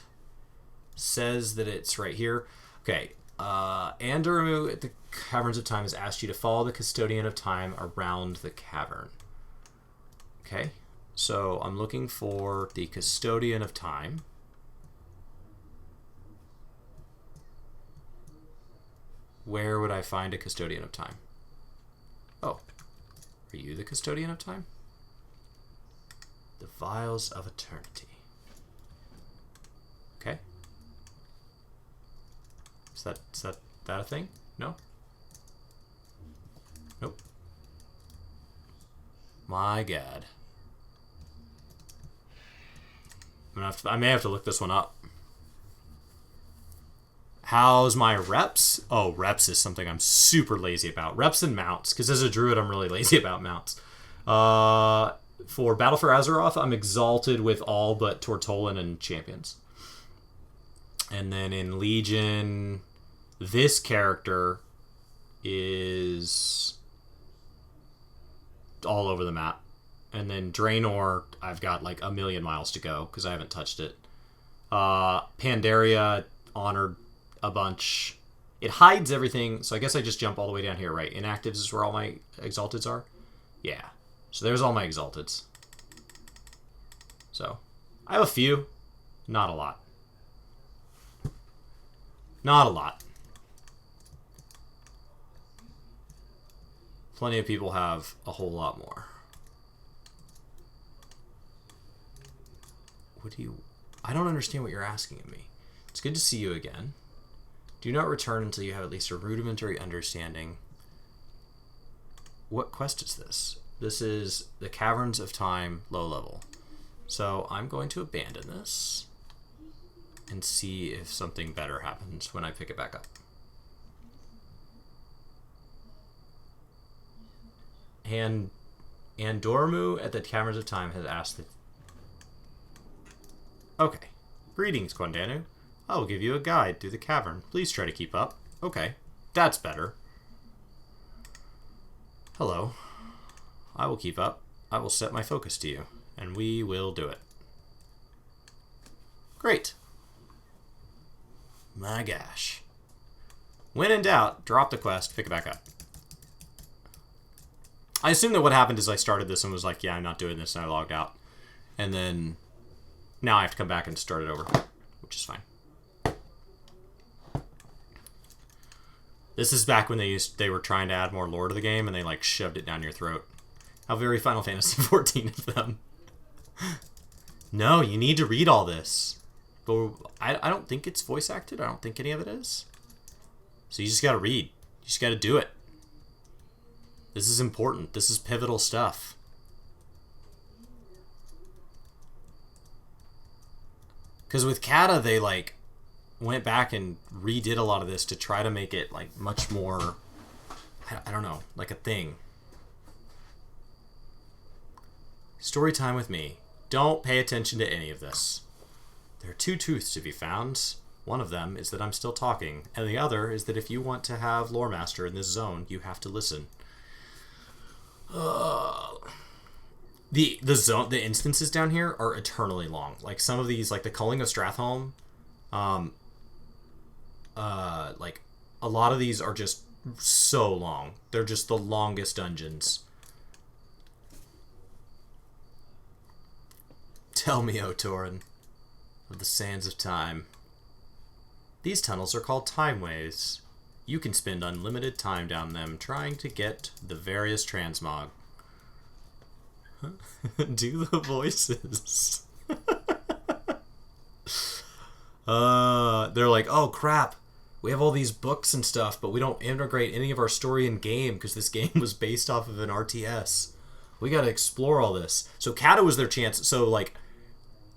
says that it's right here. Okay, Anduramu at the Caverns of Time has asked you to follow the Custodian of Time around the cavern. Okay, so I'm looking for the Custodian of Time. Where would I find a Custodian of Time? Oh, are you the Custodian of Time? The Vials of Eternity. Okay. Is that a thing? No? Nope. My God. I may have to look this one up. How's my reps? Oh, reps is something I'm super lazy about. Reps and mounts, because as a druid, I'm really lazy about mounts. For Battle for Azeroth, I'm exalted with all but Tortollan and champions. And then in Legion, this character is all over the map. And then Draenor, I've got like a million miles to go because I haven't touched it. Pandaria, honored a bunch. It hides everything, so I guess I just jump all the way down here, right? Inactives is where all my exalteds are? Yeah. So there's all my exalteds. So, I have a few. Not a lot. Not a lot. Plenty of people have a whole lot more. What do you... I don't understand what you're asking of me. It's good to see you again. Do not return until you have at least a rudimentary understanding. What quest is this? This is the Caverns of Time, low level. So I'm going to abandon this and see if something better happens when I pick it back up. And Dormu at the Caverns of Time has asked that... Okay. Greetings, Quandanu. I will give you a guide through the cavern. Please try to keep up. Okay. That's better. Hello. I will keep up. I will set my focus to you. And we will do it. Great. My gosh. When in doubt, drop the quest, pick it back up. I assume that what happened is I started this and was like, yeah, I'm not doing this, and I logged out. And then now I have to come back and start it over, which is fine. This is back when they were trying to add more lore to the game, and they like shoved it down your throat. How very Final Fantasy XIV of them. No, you need to read all this. But I don't think it's voice acted. I don't think any of it is. So you just gotta read. You just gotta do it. This is important. This is pivotal stuff. Because with Kata, they, like, went back and redid a lot of this to try to make it, like, much more, I don't know, like a thing. Story time with me. Don't pay attention to any of this. There are two truths to be found. One of them is that I'm still talking, and the other is that if you want to have Lore Master in this zone, you have to listen. The instances down here are eternally long. Like some of these, like the Culling of Stratholme, like a lot of these are just so long. They're just the longest dungeons. Tell me, O Tauren, of the sands of time. These tunnels are called timeways. You can spend unlimited time down them trying to get the various transmog. Do the voices. They're like, oh crap, we have all these books and stuff, but we don't integrate any of our story in game because this game was based off of an RTS. We gotta explore all this. So Kata was their chance. So like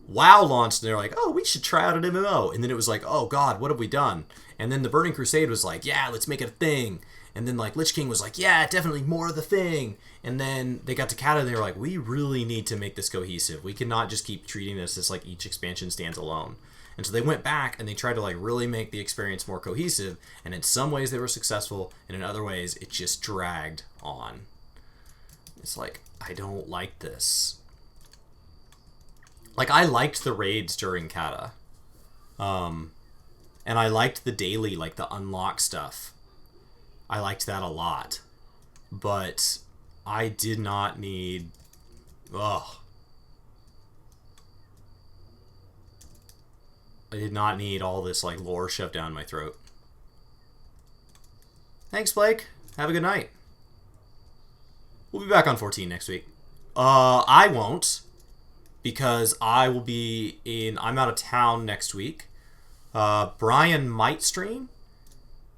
WoW launched and they're like, oh, we should try out an MMO. And then it was like, oh god, what have we done? And then the Burning Crusade was like, yeah, let's make it a thing. And then like Lich King was like, yeah, definitely more of the thing. And then they got to Kata and they were like, we really need to make this cohesive. We cannot just keep treating this as like each expansion stands alone. And so they went back and they tried to like really make the experience more cohesive. And in some ways they were successful, and in other ways it just dragged on. It's like, I don't like this. Like, I liked the raids during Kata. And I liked the daily, like, the unlock stuff. I liked that a lot. But I did not need... Ugh. I did not need all this, like, lore shoved down my throat. Thanks, Blake. Have a good night. We'll be back on 14 next week. I won't. Because I will be in... I'm out of town next week. Brian might stream,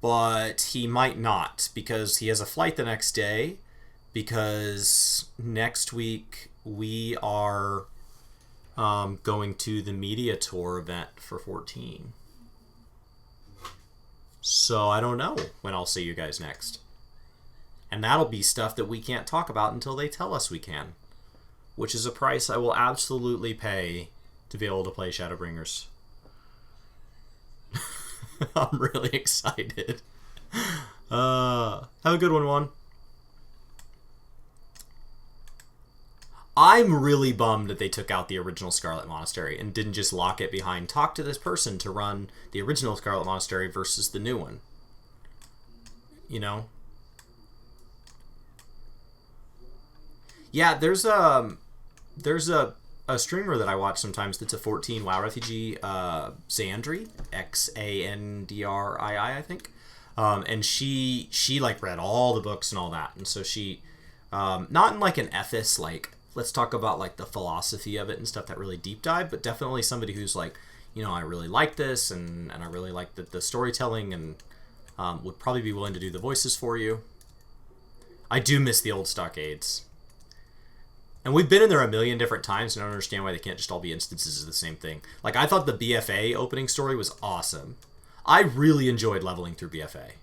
but he might not, because he has a flight the next day, because next week we are going to the media tour event for 14. So I don't know when I'll see you guys next. And that'll be stuff that we can't talk about until they tell us we can. Which is a price I will absolutely pay to be able to play Shadowbringers. I'm really excited. Have a good one, Juan. I'm really bummed that they took out the original Scarlet Monastery and didn't just lock it behind talk to this person to run the original Scarlet Monastery versus the new one. You know? Yeah, there's a streamer that I watch sometimes that's a 14 WoW refugee, Xandri, Xandrii, I think. And she like read all the books and all that. And so she, not in like an ethos, like, let's talk about like the philosophy of it and stuff, that really deep dive, but definitely somebody who's like, you know, I really like this and I really like the storytelling, and would probably be willing to do the voices for you. I do miss the old stockades. And we've been in there a million different times, and I don't understand why they can't just all be instances of the same thing. Like, I thought the BFA opening story was awesome. I really enjoyed leveling through BFA.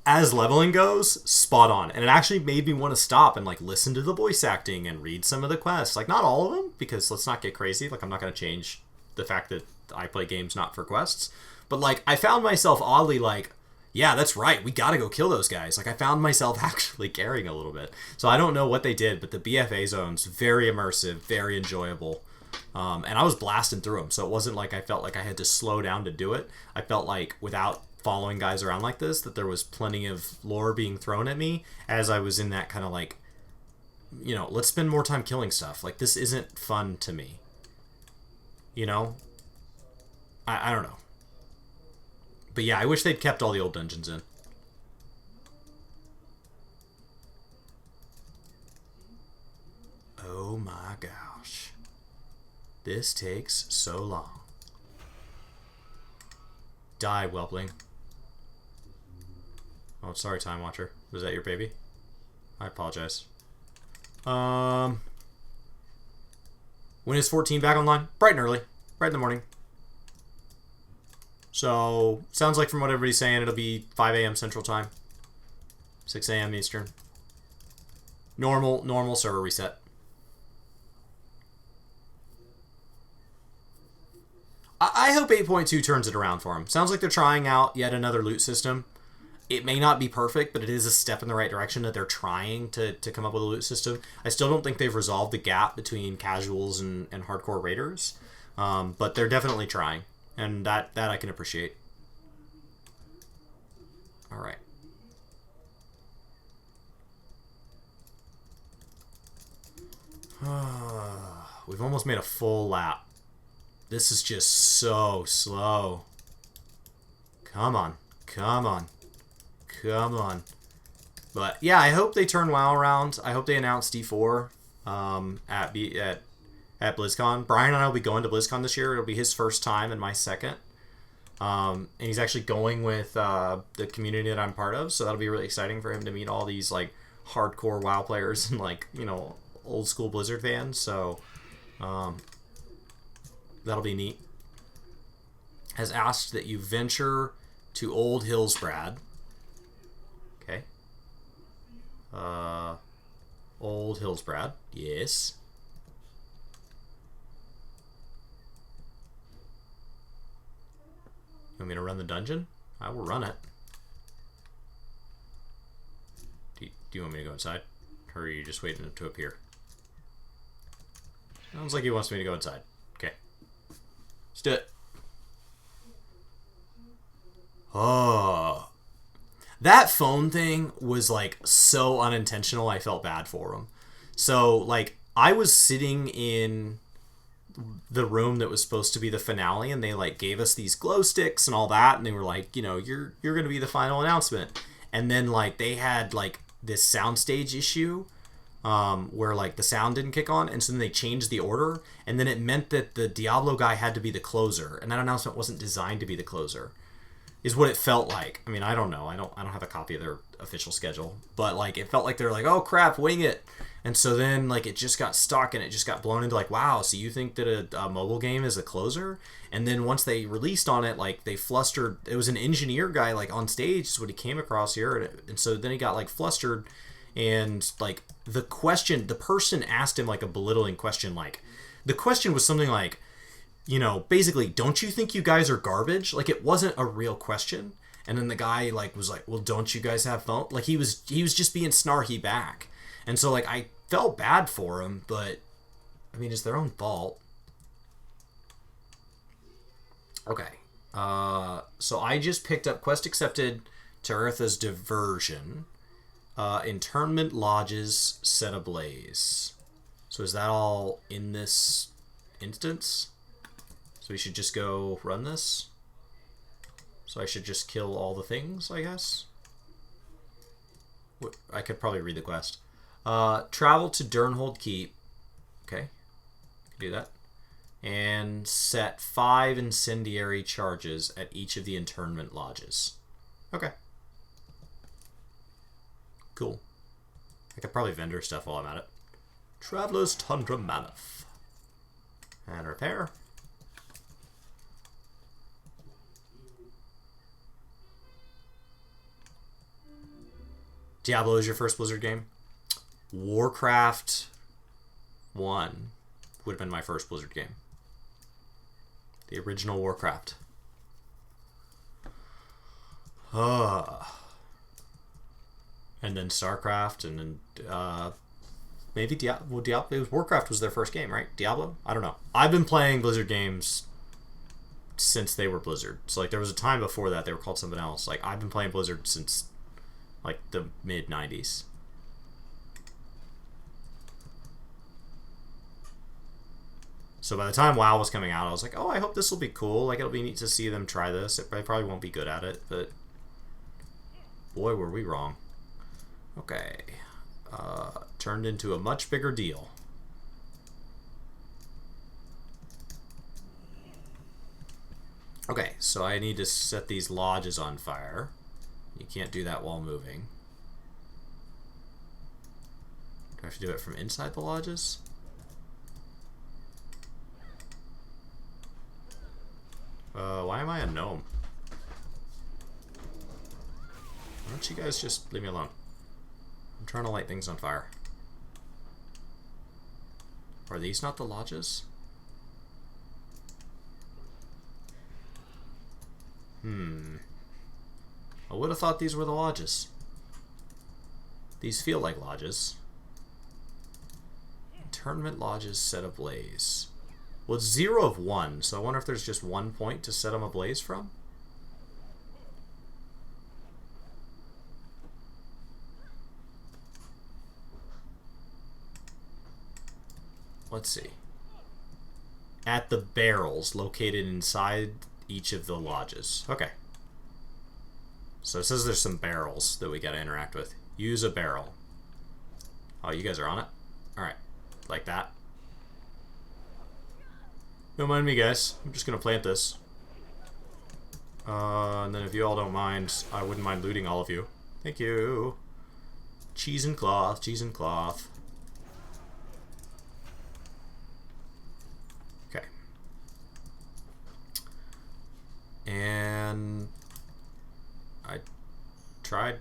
As leveling goes, spot on. And it actually made me want to stop and, like, listen to the voice acting and read some of the quests. Like, not all of them, because let's not get crazy. Like, I'm not going to change the fact that I play games not for quests. But, like, I found myself oddly, like... yeah, that's right, we gotta go kill those guys. Like, I found myself actually caring a little bit. So I don't know what they did, but the BFA zones, very immersive, very enjoyable. And I was blasting through them, so it wasn't like I felt like I had to slow down to do it. I felt like, without following guys around like this, that there was plenty of lore being thrown at me as I was in that kind of like, you know, let's spend more time killing stuff. Like, this isn't fun to me. You know? I don't know. But yeah, I wish they'd kept all the old dungeons in. Oh my gosh. This takes so long. Die, Whelpling. Oh, sorry, Time Watcher. Was that your baby? I apologize. When is 14 back online? Bright and early. Bright in the morning. So, sounds like from what everybody's saying, it'll be 5 a.m. Central Time. 6 a.m. Eastern. Normal server reset. I hope 8.2 turns it around for them. Sounds like they're trying out yet another loot system. It may not be perfect, but it is a step in the right direction that they're trying to come up with a loot system. I still don't think they've resolved the gap between casuals and hardcore raiders, but they're definitely trying, and that I can appreciate. All right. We've almost made a full lap. This is just so slow. Come on. Come on. Come on. But yeah, I hope they turn WoW around. I hope they announce D4 at BlizzCon. Brian and I will be going to BlizzCon this year. It'll be his first time and my second. And he's actually going with the community that I'm part of, so that'll be really exciting for him to meet all these like hardcore WoW players and like, you know, old school Blizzard fans. So that'll be neat. Has asked that you venture to Old Hillsbrad. Okay. Old Hillsbrad. Yes. You want me to run the dungeon? I will run it. Do you want me to go inside? Or are you just waiting to appear? Sounds like he wants me to go inside. Okay. Let's do it. Oh. That phone thing was like so unintentional, I felt bad for him. So like I was sitting in the room that was supposed to be the finale, and they like gave us these glow sticks and all that, and they were like, you know, you're gonna be the final announcement. And then like they had like this soundstage issue where like the sound didn't kick on, and so then they changed the order, and then it meant that the Diablo guy had to be the closer, and that announcement wasn't designed to be the closer. Is what it felt like. I mean, I don't know. I don't have a copy of their official schedule, but like it felt like they were like, "Oh crap, wing it." And so then like it just got stuck, and it just got blown into like, "Wow, so you think that a mobile game is a closer?" And then once they released on it, like they flustered. It was an engineer guy like on stage is what he came across here, and so then he got like flustered, and like the person asked him like a belittling question. Like the question was something like, you know, basically, don't you think you guys are garbage? Like, it wasn't a real question. And then the guy, like, was like, well, don't you guys have phone? Like, he was just being snarky back. And so, like, I felt bad for him, but, I mean, it's their own fault. Okay. So I just picked up Quest Accepted to Eartha's Diversion. Internment Lodges Set Ablaze. So is that all in this instance? So we should just go run this. So I should just kill all the things, I guess. I could probably read the quest. Travel to Durnholde Keep. Okay. Do that. And set 5 incendiary charges at each of the internment lodges. Okay. Cool. I could probably vendor stuff while I'm at it. Traveler's Tundra Mammoth. And repair. Diablo is your first Blizzard game? Warcraft 1 would have been my first Blizzard game. The original Warcraft. And then StarCraft, and then maybe Diablo. It was Warcraft was their first game, right? Diablo? I don't know. I've been playing Blizzard games since they were Blizzard. So like there was a time before that they were called something else. Like I've been playing Blizzard since like the mid-90s. So by the time WoW was coming out, I was like, oh, I hope this will be cool. Like, it'll be neat to see them try this. They probably won't be good at it, but boy, were we wrong. Okay. Turned into a much bigger deal. Okay, so I need to set these lodges on fire. You can't do that while moving. Do I have to do it from inside the lodges? Why am I a gnome? Why don't you guys just leave me alone? I'm trying to light things on fire. Are these not the lodges? I would have thought these were the lodges. These feel like lodges. Tournament lodges set ablaze. Well, it's 0 of 1, so I wonder if there's just 1 point to set them ablaze from? Let's see. At the barrels located inside each of the lodges. Okay. So it says there's some barrels that we gotta interact with. Use a barrel. Oh, you guys are on it? Alright. Like that. Don't mind me, guys. I'm just gonna plant this. And then if you all don't mind, I wouldn't mind looting all of you. Thank you. Cheese and cloth, cheese and cloth. Okay. And I tried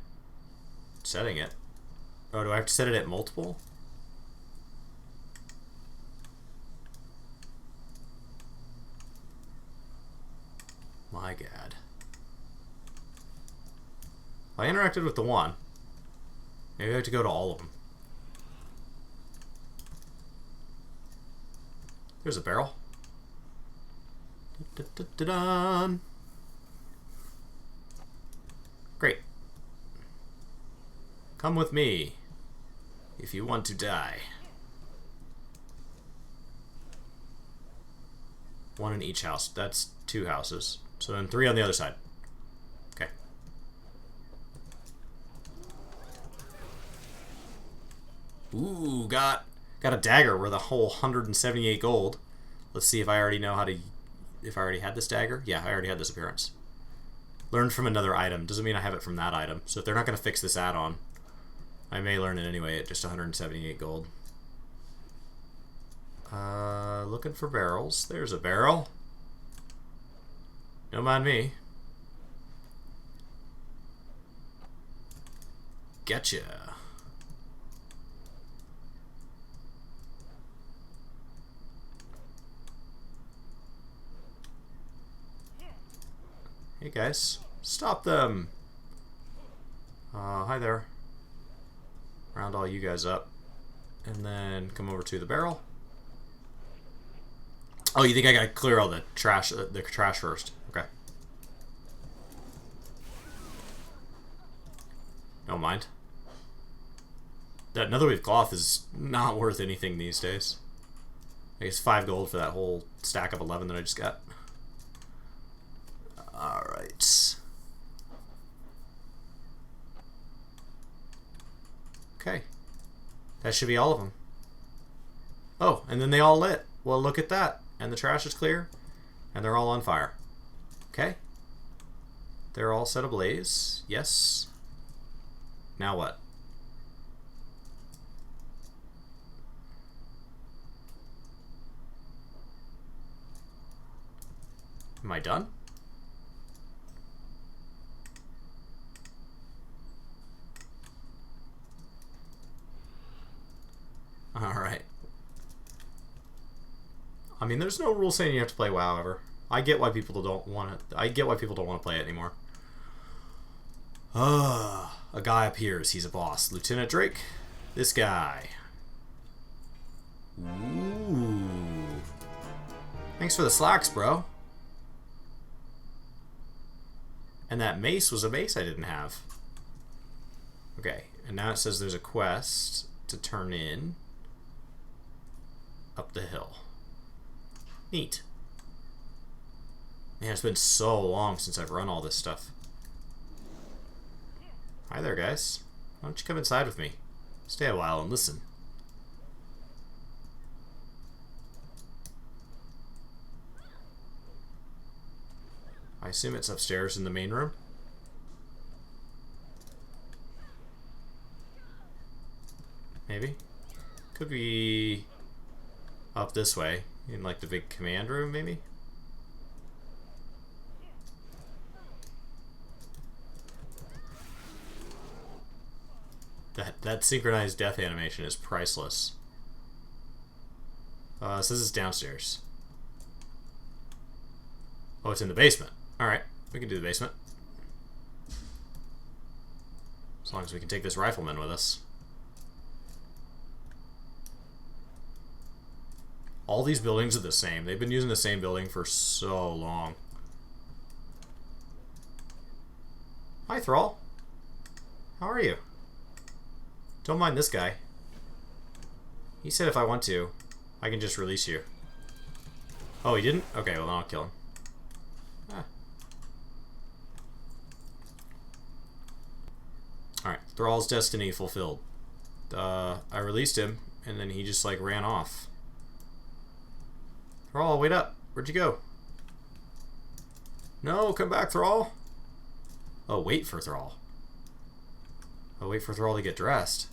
setting it. Oh, do I have to set it at multiple? My God. I interacted with the one. Maybe I have to go to all of them. There's a barrel. Da-da-da-da-dun. Great. Come with me if you want to die. One in each house. That's 2 houses. So then 3 on the other side. Okay. Ooh, got a dagger worth a whole 178 gold. Let's see if I already know how to... If I already had this dagger. Yeah, I already had this appearance. Learned from another item. Doesn't mean I have it from that item. So if they're not going to fix this add-on, I may learn it anyway at just 178 gold. Looking for barrels. There's a barrel. Don't mind me. Getcha. Hey guys, stop them. Hi there. Round all you guys up. And then come over to the barrel. Oh, you think I gotta clear all the trash first? Okay. Don't mind. That another wave cloth is not worth anything these days. I guess 5 gold for that whole stack of 11 that I just got. Alright. Okay. That should be all of them. Oh, and then they all lit. Well, look at that. And the trash is clear. And they're all on fire. Okay. They're all set ablaze. Yes. Now what? Am I done? Alright. I mean, there's no rule saying you have to play WoW ever. I get why people don't want to. I get why people don't want to play it anymore. A guy appears. He's a boss. Lieutenant Drake. This guy. Ooh. Thanks for the slacks, bro. And that mace was a mace I didn't have. Okay, and now it says there's a quest to turn in up the hill. Neat. Man, it's been so long since I've run all this stuff. Hi there, guys. Why don't you come inside with me? Stay a while and listen. I assume it's upstairs in the main room. maybe. Could be up this way, in like the big command room, maybe? That synchronized death animation is priceless. So this is downstairs. Oh, it's in the basement. Alright, we can do the basement. As long as we can take this rifleman with us. All these buildings are the same. They've been using the same building for so long. Hi, Thrall. How are you? Don't mind this guy. He said if I want to, I can just release you. Oh, he didn't? Okay, well then I'll kill him. Ah. Alright, Thrall's destiny fulfilled. I released him, and then he just like ran off. Thrall, wait up. Where'd you go? No, come back, Thrall. Oh, wait for Thrall. Oh, wait for Thrall to get dressed.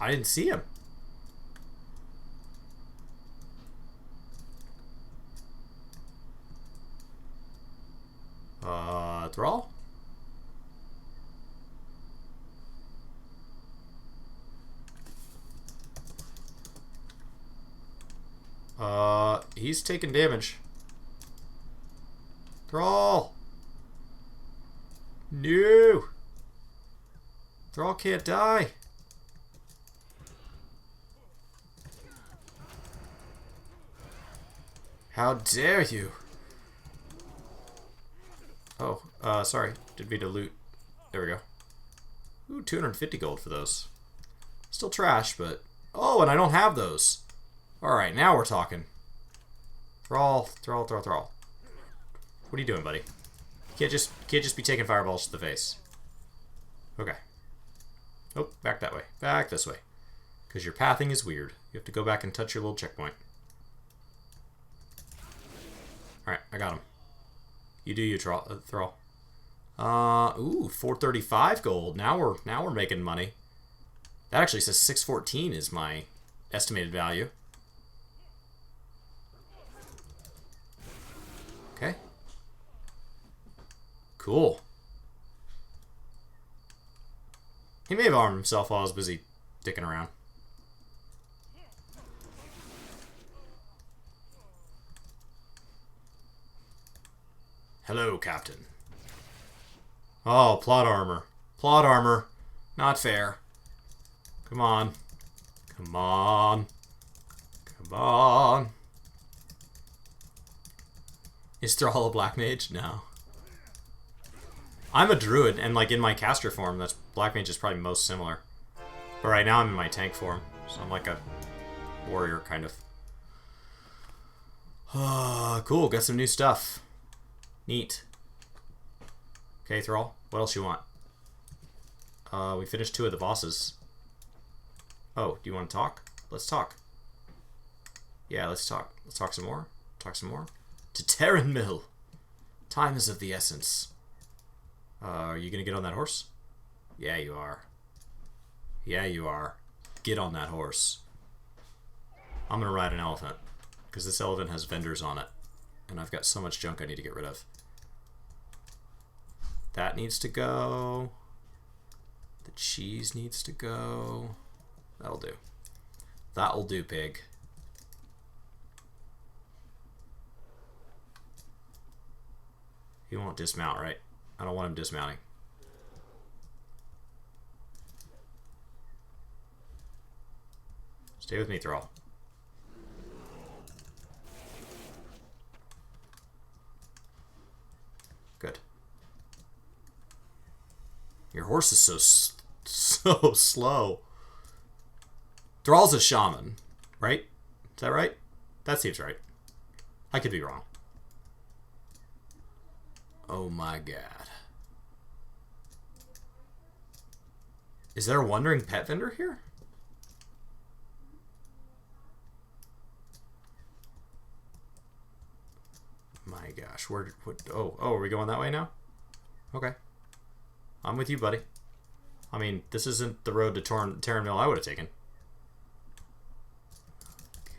I didn't see him. Thrall? He's taking damage. Thrall! No! Thrall can't die. How dare you? Oh, sorry. Didn't mean to loot. There we go. Ooh, 250 gold for those. Still trash, but... Oh, and I don't have those. Alright, now we're talking. Thrall. What are you doing, buddy? You can't just be taking fireballs to the face. Okay. Oh, back that way. Back this way. Because your pathing is weird. You have to go back and touch your little checkpoint. Alright, I got him. You do you, Thrall. Ooh, 435 gold. Now we're making money. That actually says 614 is my estimated value. Okay. Cool. He may have armed himself while I was busy dicking around. Hello, Captain. Oh, plot armor. Plot armor. Not fair. Come on. Come on. Come on. Is Thrall a black mage? No. I'm a druid, and like in my caster form, that's black mage is probably most similar. But right now I'm in my tank form, so I'm like a warrior kind of. Cool, got some new stuff. Neat. Okay, Thrall, what else you want? We finished 2 of the bosses. Oh, do you want to talk? Let's talk. Yeah, let's talk. Let's talk some more. Talk some more. To Terran Mill. Time is of the essence. Are you gonna get on that horse? Yeah, you are. Yeah, you are. Get on that horse. I'm gonna ride an elephant. Because this elephant has vendors on it. And I've got so much junk I need to get rid of. That needs to go. The cheese needs to go. That'll do. That'll do, pig. He won't dismount, right? I don't want him dismounting. Stay with me, Thrall. Good. Your horse is so slow. Thrall's a shaman, right? Is that right? That seems right. I could be wrong. Oh my god. Is there a wandering pet vendor here? My gosh, oh, are we going that way now? Okay. I'm with you, buddy. I mean, this isn't the road to Terran Mill I would have taken.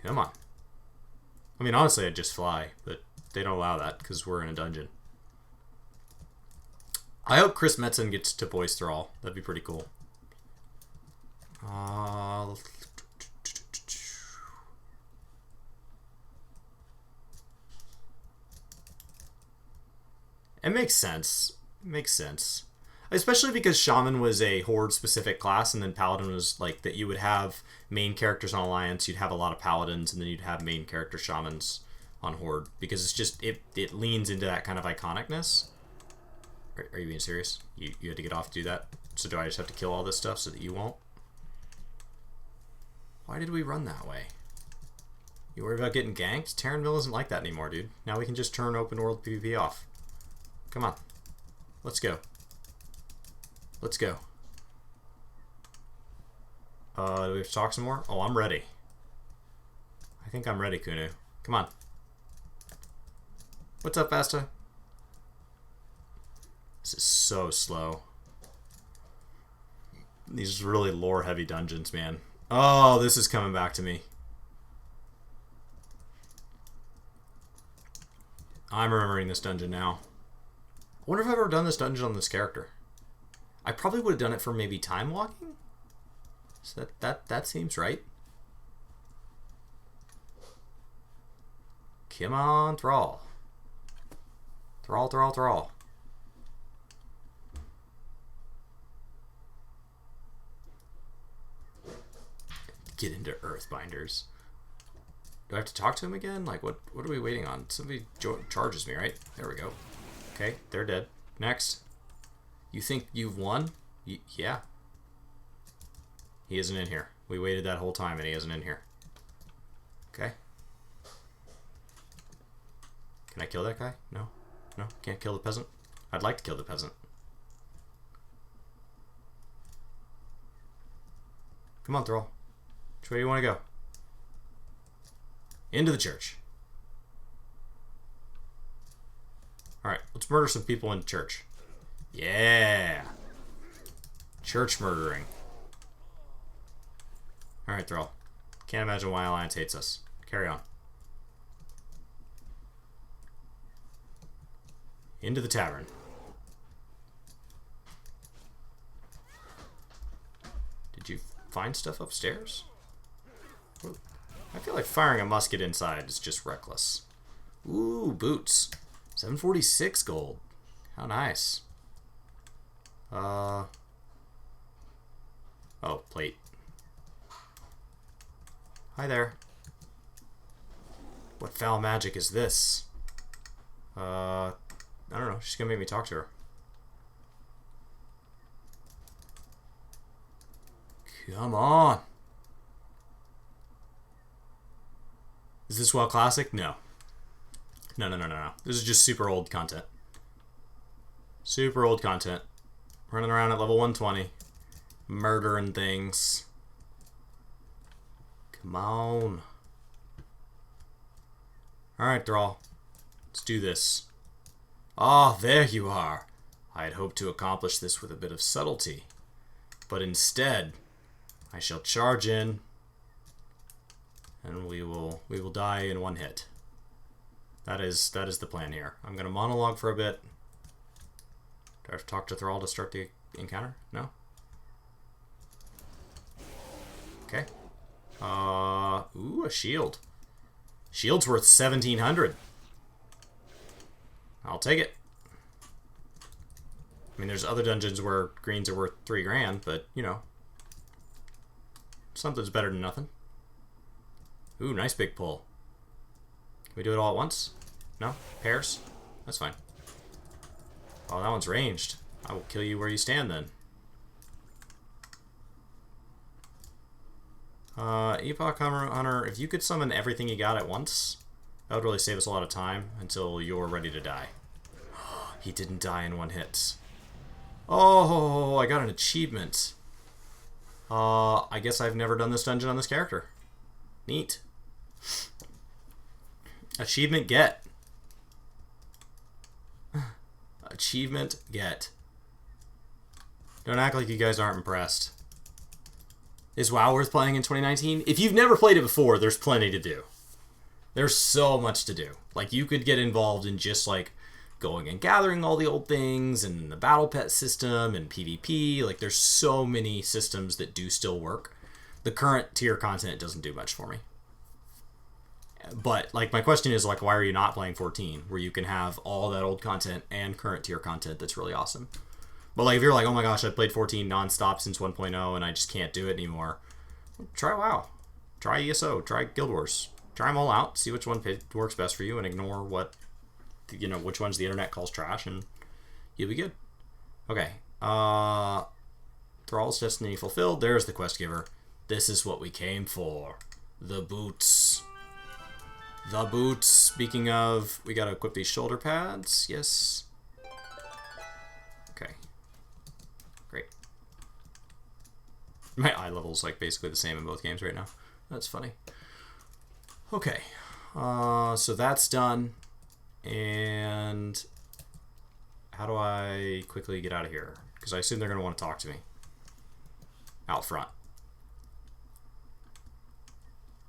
Come on. I mean, honestly, I'd just fly, but they don't allow that because we're in a dungeon. I hope Chris Metzen gets to voice Thrall. That'd be pretty cool. It makes sense. It makes sense. Especially because Shaman was a Horde-specific class, and then Paladin was like that you would have main characters on Alliance, you'd have a lot of Paladins, and then you'd have main character Shamans on Horde. Because it's just, it leans into that kind of iconicness. Are you being serious? You had to get off to do that? So do I just have to kill all this stuff so that you won't? Why did we run that way? You worried about getting ganked? Terranville isn't like that anymore, dude. Now we can just turn open world PvP off. Come on. Let's go. Let's go. Do we have to talk some more? Oh, I'm ready. I think I'm ready, Kunu. Come on. What's up, Vasta? This is so slow. These really lore-heavy dungeons, man. Oh, this is coming back to me. I'm remembering this dungeon now. I wonder if I've ever done this dungeon on this character. I probably would have done it for maybe time walking. So that seems right. Come on, Thrall. Thrall, Thrall, Thrall. Get into Earthbinders. Do I have to talk to him again? Like, what are we waiting on? Somebody charges me, right? There we go. Okay, they're dead. Next. You think you've won? Yeah. He isn't in here. We waited that whole time and he isn't in here. Okay. Can I kill that guy? No. No? Can't kill the peasant? I'd like to kill the peasant. Come on, Thrall. Which way do you want to go? Into the church. Alright, let's murder some people in church. Yeah! Church murdering. Alright, Thrall. Can't imagine why Alliance hates us. Carry on. Into the tavern. Did you find stuff upstairs? I feel like firing a musket inside is just reckless. Ooh, boots. 746 gold. How nice. Oh, plate. Hi there. What foul magic is this? I don't know. She's gonna make me talk to her. Come on. Is this WoW Classic? No. No. This is just super old content. Super old content. Running around at level 120. Murdering things. Come on. Alright, Thrall. Let's do this. Ah, there you are. I had hoped to accomplish this with a bit of subtlety. But instead, I shall charge in, and we will die in one hit. That is the plan here. I'm gonna monologue for a bit. Do I have to talk to Thrall to start the encounter? No? Okay. Ooh, a shield. Shield's worth 1,700. I'll take it. I mean, there's other dungeons where greens are worth 3 grand, but, you know. Something's better than nothing. Ooh, nice big pull. Can we do it all at once? No? Pairs? That's fine. Oh, that one's ranged. I will kill you where you stand then. Epoch Hunter, if you could summon everything you got at once, that would really save us a lot of time until you're ready to die. He didn't die in one hit. Oh, I got an achievement. I guess I've never done this dungeon on this character. Neat. Achievement get. Achievement get. Don't act like you guys aren't impressed. Is WoW worth playing in 2019? If you've never played it before, there's plenty to do. There's so much to do. Like, you could get involved in just, like, going and gathering all the old things and the battle pet system and PvP. Like, there's so many systems that do still work. The current tier content doesn't do much for me. But, like, my question is, like, why are you not playing 14, where you can have all that old content and current tier content that's really awesome? But, like, if you're like, oh my gosh, I've played 14 nonstop since 1.0 and I just can't do it anymore, try WoW. Try ESO. Try Guild Wars. Try them all out. See which one works best for you and ignore what, you know, which ones the internet calls trash, and you'll be good. Okay. Thrall's Destiny fulfilled. There's the quest giver. This is what we came for. The boots. The boots. Speaking of, we gotta equip these shoulder pads. Yes. Okay. Great. My eye level's like basically the same in both games right now. That's funny. Okay. So that's done. And how do I quickly get out of here? Because I assume they're going to want to talk to me. Out front.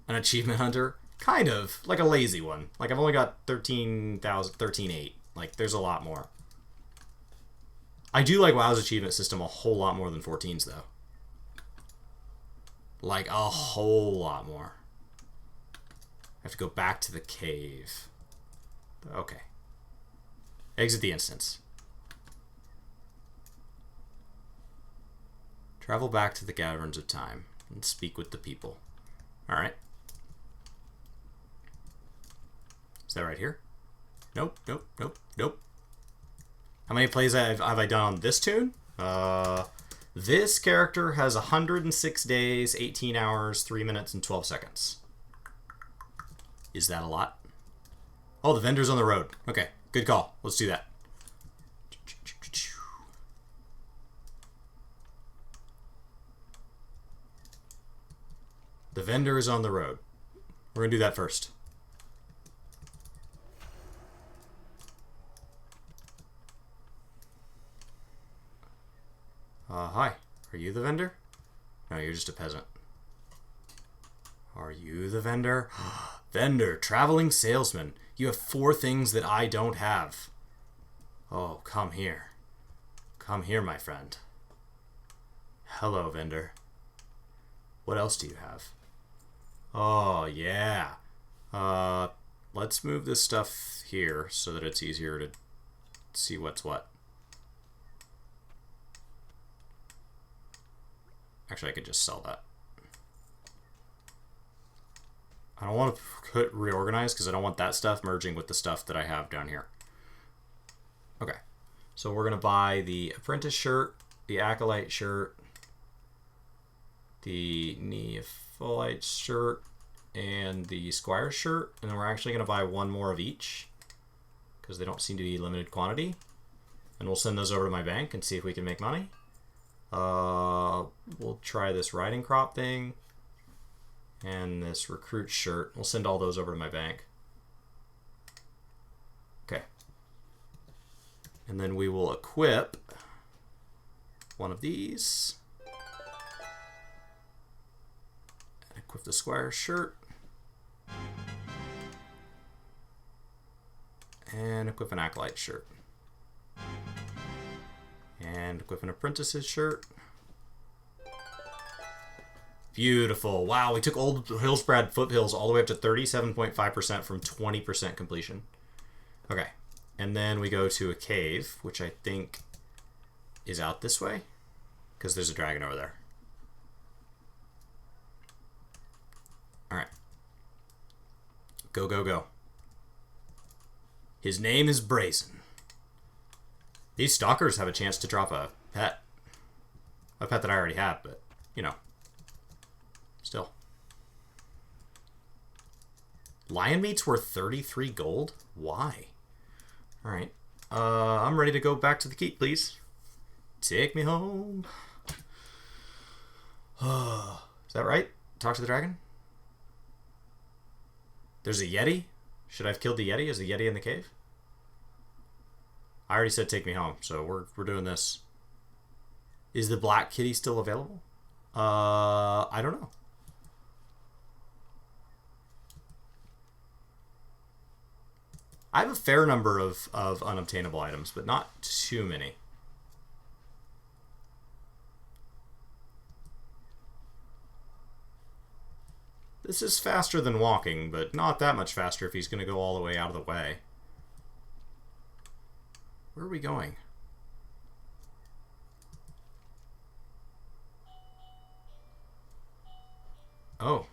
An achievement hunter? Kind of. Like a lazy one. Like, I've only got 13,8. Like, there's a lot more. I do like WoW's achievement system a whole lot more than 14's, though. Like, a whole lot more. I have to go back to the cave. Okay. Exit the instance. Travel back to the Caverns of Time and speak with the people. Alright. Is that right here? Nope, nope, nope, nope. How many plays have I done on this tune? This character has 106 days, 18 hours, 3 minutes, and 12 seconds. Is that a lot? Oh, the vendor's on the road. Okay, good call. Let's do that. The vendor is on the road. We're going to do that first. Hi. Are you the vendor? No, you're just a peasant. Are you the vendor? Vendor, traveling salesman. You have 4 things that I don't have. Oh, come here. Come here, my friend. Hello, vendor. What else do you have? Oh, yeah. Let's move this stuff here so that it's easier to see what's what. Actually, I could just sell that. I don't want to put reorganize because I don't want that stuff merging with the stuff that I have down here. Okay. So we're going to buy the apprentice shirt, the acolyte shirt, the neophyte shirt, and the squire shirt. And then we're actually going to buy 1 more of each because they don't seem to be limited quantity. And we'll send those over to my bank and see if we can make money. We'll try this riding crop thing and this recruit shirt. We'll send all those over to my bank. Okay. And then we will equip one of these. And equip the squire shirt. And equip an acolyte shirt. And equip an apprentice's shirt. Beautiful. Wow, we took Old Hillsbrad Foothills all the way up to 37.5% from 20% completion. Okay. And then we go to a cave, which I think is out this way, because there's a dragon over there. Alright. Go, go, go. His name is Brazen. These stalkers have a chance to drop a pet. A pet that I already have, but, you know. Still. Lion meat's worth 33 gold? Why? Alright. I'm ready to go back to the keep, please. Take me home. Is that right? Talk to the dragon? There's a Yeti? Should I have killed the Yeti? Is the Yeti in the cave? I already said take me home, so we're doing this. Is the black kitty still available? I don't know. I have a fair number of unobtainable items, but not too many. This is faster than walking, but not that much faster if he's going to go all the way out of the way. Where are we going? Oh.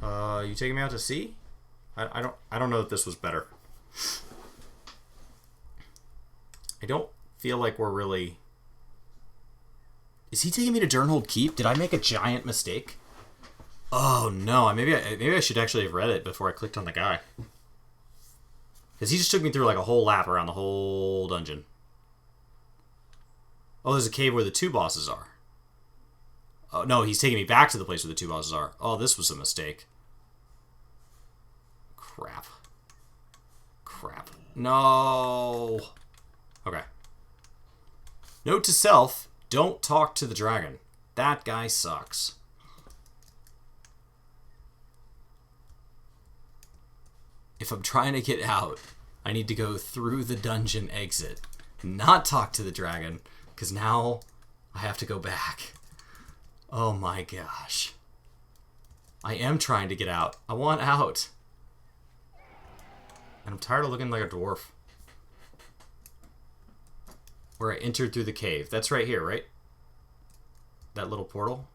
You taking me out to sea? I don't know if this was better. I don't feel like we're really... Is he taking me to Durnholde Keep? Did I make a giant mistake? Oh no, maybe I should actually have read it before I clicked on the guy. Because he just took me through like a whole lap around the whole dungeon. Oh, there's a cave where the two bosses are. Oh no, he's taking me back to the place where the two bosses are. Oh, this was a mistake. Crap. Crap. No. Okay. Note to self, don't talk to the dragon. That guy sucks. If I'm trying to get out, I need to go through the dungeon exit. Not talk to the dragon, because now I have to go back. Oh my gosh. I am trying to get out. I want out. And I'm tired of looking like a dwarf. Where I entered through the cave. That's right here, right? That little portal.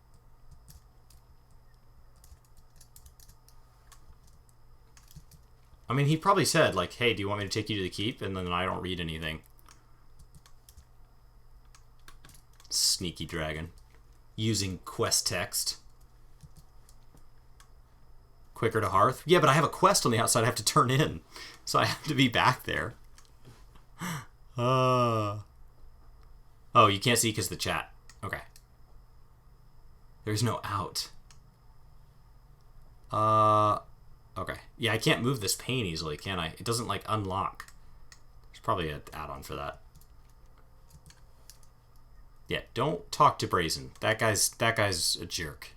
I mean, he probably said, like, hey, do you want me to take you to the keep? And then I don't read anything. Sneaky dragon. Using quest text. Quicker to Hearth? Yeah, but I have a quest on the outside I have to turn in. So I have to be back there. Oh, you can't see because of the chat. Okay. There's no out. Okay. Yeah, I can't move this pane easily, can I? It doesn't, like, unlock. There's probably an add-on for that. Yeah, don't talk to Brazen. That guy's a jerk.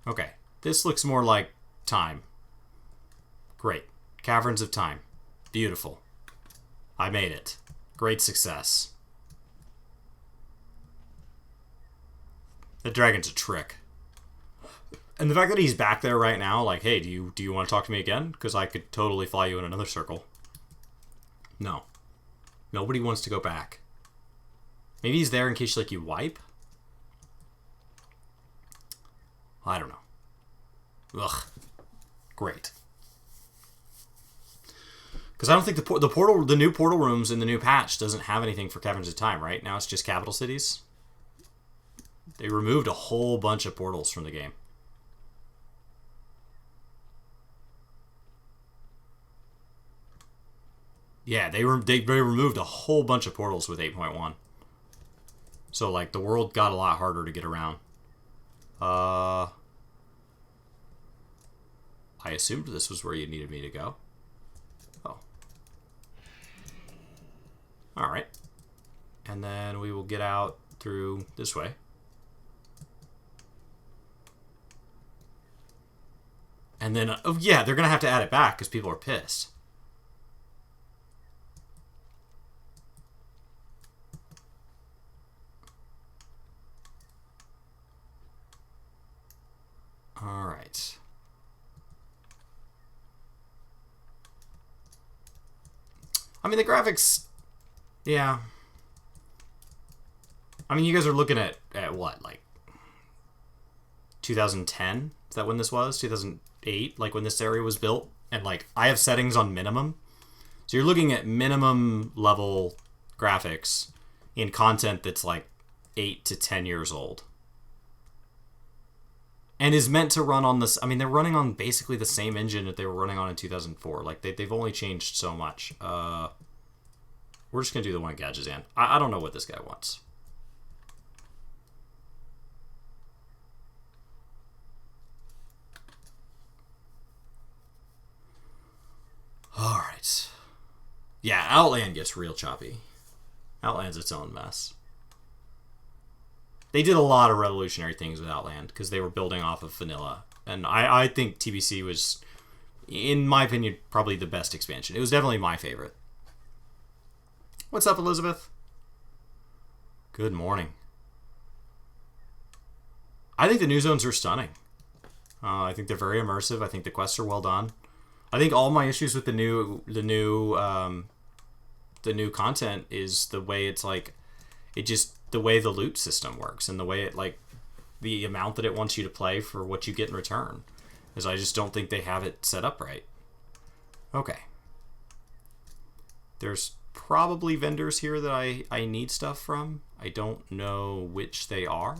Okay. This looks more like time. Great. Caverns of Time. Beautiful. I made it. Great success. The dragon's a trick. And the fact that he's back there right now, like, hey, do you want to talk to me again? Because I could totally fly you in another circle. No. Nobody wants to go back. Maybe he's there in case, like, you wipe? I don't know. Ugh. Great. Because I don't think the new portal rooms in the new patch doesn't have anything for Caverns of Time, right? Now it's just capital cities. They removed a whole bunch of portals from the game. Yeah, they removed a whole bunch of portals with 8.1. So, like, the world got a lot harder to get around. I assumed this was where you needed me to go. Oh. Alright. And then we will get out through this way. And then, oh yeah, they're going to have to add it back because people are pissed. Alright. I mean, the graphics... Yeah. I mean, you guys are looking at what, like... 2010? Is that when this was? 2008? Like, when this area was built? And, like, I have settings on minimum. So you're looking at minimum level graphics in content that's, like, 8 to 10 years old. And is meant to run on this... I mean, they're running on basically the same engine that they were running on in 2004. Like, they've only changed so much. We're just going to do the one Gadgetzan. I don't know what this guy wants. Alright. Yeah, Outland gets real choppy. Outland's its own mess. they did a lot of revolutionary things with Outland because they were building off of vanilla. And I think TBC was, in my opinion, probably the best expansion. It was definitely my favorite. What's up, Elizabeth? Good morning. I think the new zones are stunning. I think they're very immersive. I think the quests are well done. I think all my issues with the new content is the way it's like, the way the loot system works and the way it like the amount that it wants you to play for what you get in return. Because I just don't think they have it set up right. Okay. There's probably vendors here that I need stuff from. I don't know which they are.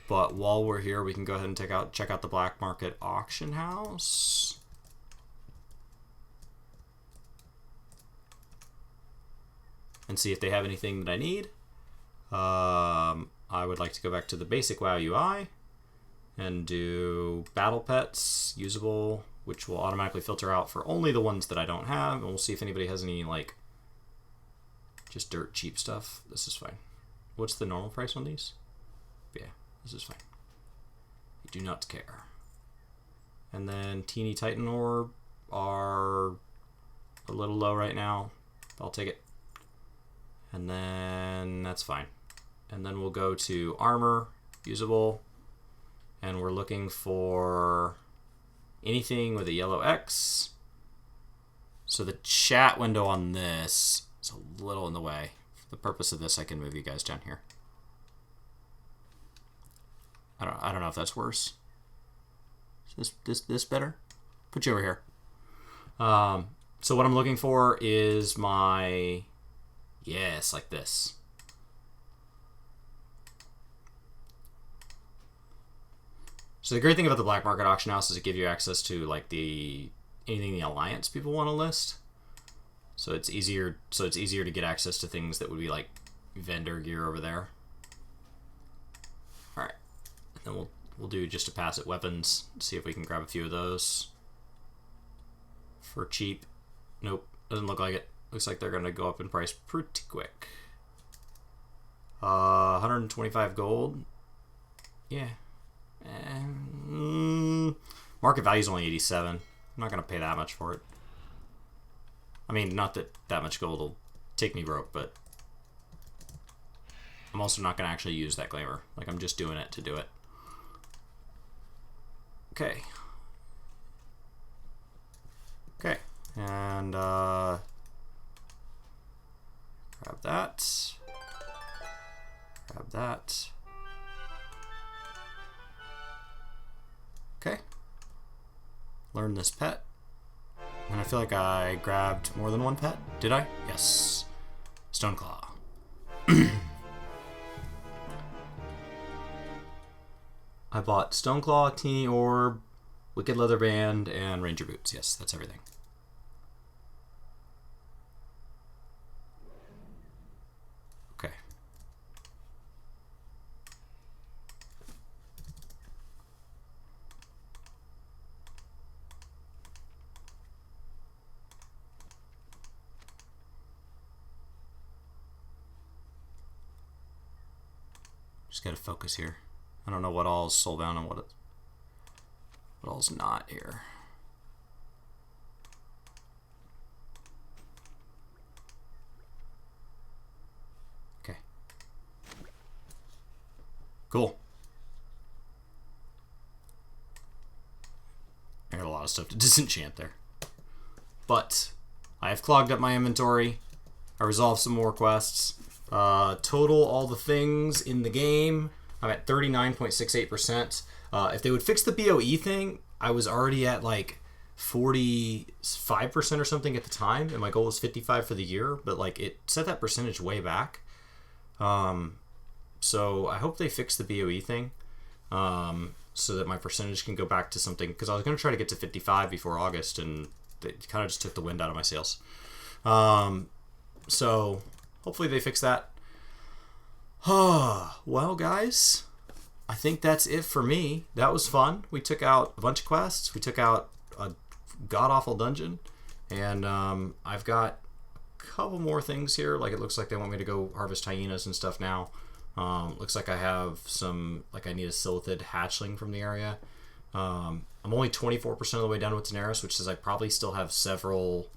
But while we're here, we can go ahead and check out the black market auction house. And see if they have anything that I need. I would like to go back to the basic WoW UI and do battle pets, usable, which will automatically filter out for only the ones that I don't have. And we'll see if anybody has any, like, just dirt cheap stuff. This is fine. What's the normal price on these? Yeah, this is fine. I do not care. And then Teeny Titan Orb are a little low right now. I'll take it. And then that's fine. And then we'll go to armor, usable, and we're looking for anything with a yellow X. So the chat window on this is a little in the way. For the purpose of this, I can move you guys down here. I don't know if that's worse. Is this better? Put you over here. So what I'm looking for is my, yes, like this. So the great thing about the black market auction house is it gives you access to like anything the alliance people want to list. So it's easier to get access to things that would be like vendor gear over there. All right, and then we'll do just a pass at weapons. See if we can grab a few of those for cheap. Nope, doesn't look like it. Looks like they're gonna go up in price pretty quick. 125 gold. Yeah. Market value is only 87. I'm not gonna pay that much for it. I mean, not that much gold will take me broke, but I'm also not gonna actually use that glamour. Like, I'm just doing it to do it. Okay. Okay, and grab that. Grab that. Okay. Learn this pet. And I feel like I grabbed more than one pet. Did I? Yes. Stoneclaw. I bought Stoneclaw, Teeny Orb, Wicked Leather Band, and Ranger Boots. Yes, that's everything. Okay. Just gotta focus here. I don't know what all is soulbound and what all's not here. Okay. Cool. I got a lot of stuff to disenchant there. But I have clogged up my inventory. I resolved some more quests. Total all the things in the game, I'm at 39.68%. If they would fix the BOE thing, I was already at like 45% or something at the time, and my goal was 55 for the year, but like it set that percentage way back. So I hope they fix the BOE thing, so that my percentage can go back to something, because I was going to try to get to 55 before August, and they kind of just took the wind out of my sails. So hopefully they fix that. Well, guys, I think that's it for me. That was fun. We took out a bunch of quests. We took out a god-awful dungeon. And I've got a couple more things here. Like, it looks like they want me to go harvest hyenas and stuff now. Looks like I have some, like I need a Silithid hatchling from the area. I'm only 24% of the way done with Daenerys, which says I probably still have several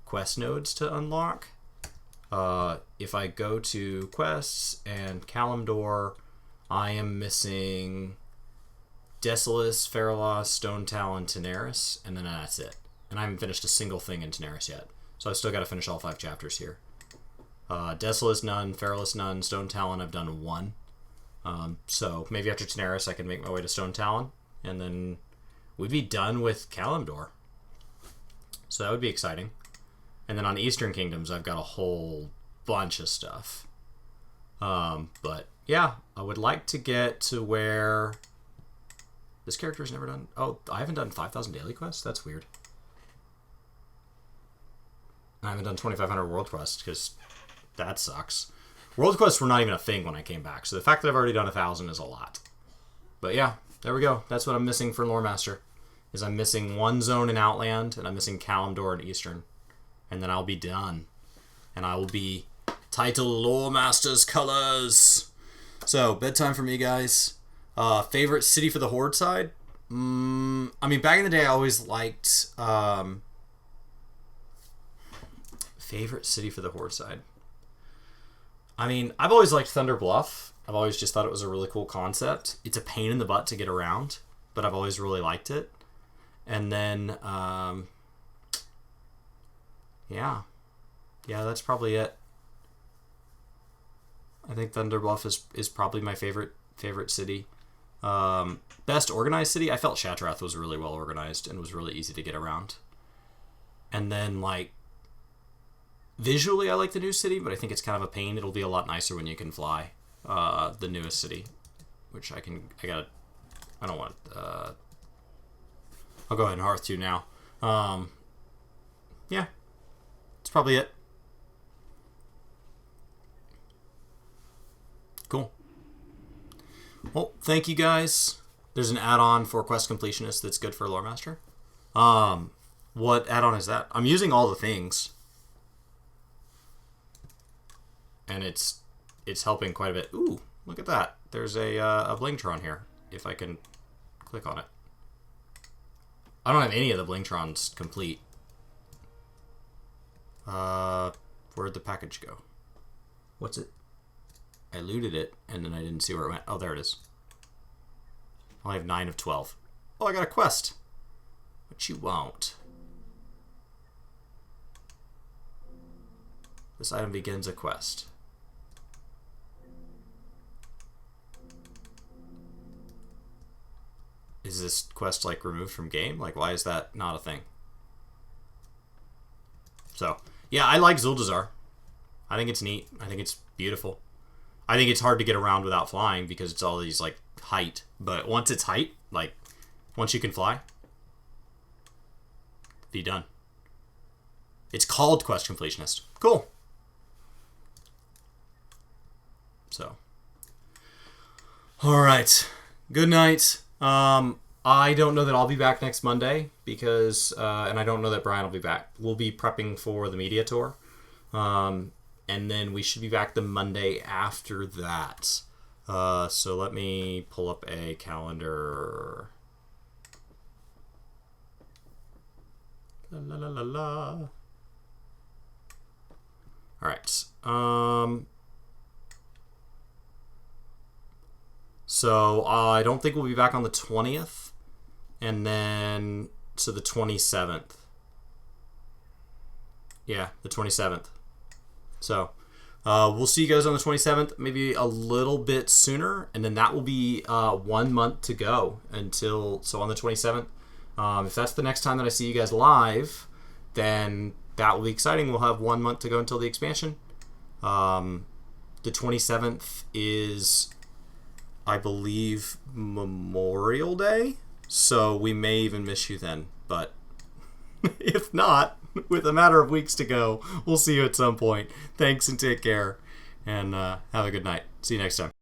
quest nodes to unlock. If I go to quests and Kalimdor, I am missing Desolace, Feralos, Stone Talon, Daenerys, and then that's it. And I haven't finished a single thing in Daenerys yet. So I've still got to finish all 5 chapters here. Desolace none, Feralos none, Stone Talon I've done 1. So maybe after Daenerys I can make my way to Stone Talon, and then we'd be done with Kalimdor. So that would be exciting. And then on Eastern Kingdoms I've got a whole bunch of stuff. But yeah, I would like to get to where this character's never done. Oh, I haven't done 5,000 daily quests? That's weird. I haven't done 2,500 world quests because that sucks. World quests were not even a thing when I came back, so the fact that I've already done 1,000 is a lot. But yeah, there we go. That's what I'm missing for Lore Master. Is I'm missing 1 zone in Outland, and I'm missing Kalimdor in Eastern. And then I'll be done. And I will be title Lore Master's colors. So, bedtime for me, guys. Favorite city for the Horde side? I mean, back in the day, I always liked... favorite city for the Horde side? I mean, I've always liked Thunder Bluff. I've always just thought it was a really cool concept. It's a pain in the butt to get around, but I've always really liked it. And then, yeah, that's probably it. I think Thunder Bluff is probably my favorite city. Best organized city? I felt Shattrath was really well organized and was really easy to get around. And then, like, visually I like the new city, but I think it's kind of a pain. It'll be a lot nicer when you can fly. The newest city, which I don't want, I'll go ahead and Hearth 2 now. Yeah, that's probably it. Cool. Well, thank you guys. There's an add-on for Quest Completionist that's good for Lore Master. What add-on is that? I'm using all the things. And it's helping quite a bit. Ooh, look at that. There's a Blingtron here, if I can click on it. I don't have any of the Blingtrons complete. Where'd the package go? What's it? I looted it, and then I didn't see where it went. Oh, there it is. I only have 9 of 12. Oh, I got a quest. But you won't. This item begins a quest. Is this quest, like, removed from game? Like, why is that not a thing? So, yeah, I like Zuldazar. I think it's neat. I think it's beautiful. I think it's hard to get around without flying because it's all these, like, height. But once it's height, like, once you can fly, be done. It's called Quest Completionist. Cool. So. Alright. Good night. I don't know that I'll be back next Monday because, and I don't know that Brian will be back. We'll be prepping for the media tour. And then we should be back the Monday after that. So let me pull up a calendar. La la la la la. All right. So I don't think we'll be back on the 20th, and then so the 27th. Yeah, the 27th. So we'll see you guys on the 27th, maybe a little bit sooner, and then that will be 1 month to go until, so on the 27th. If that's the next time that I see you guys live, then that will be exciting. We'll have 1 month to go until the expansion. The 27th is, I believe, Memorial Day, so we may even miss you then. But if not, with a matter of weeks to go, we'll see you at some point. Thanks and take care, and have a good night. See you next time.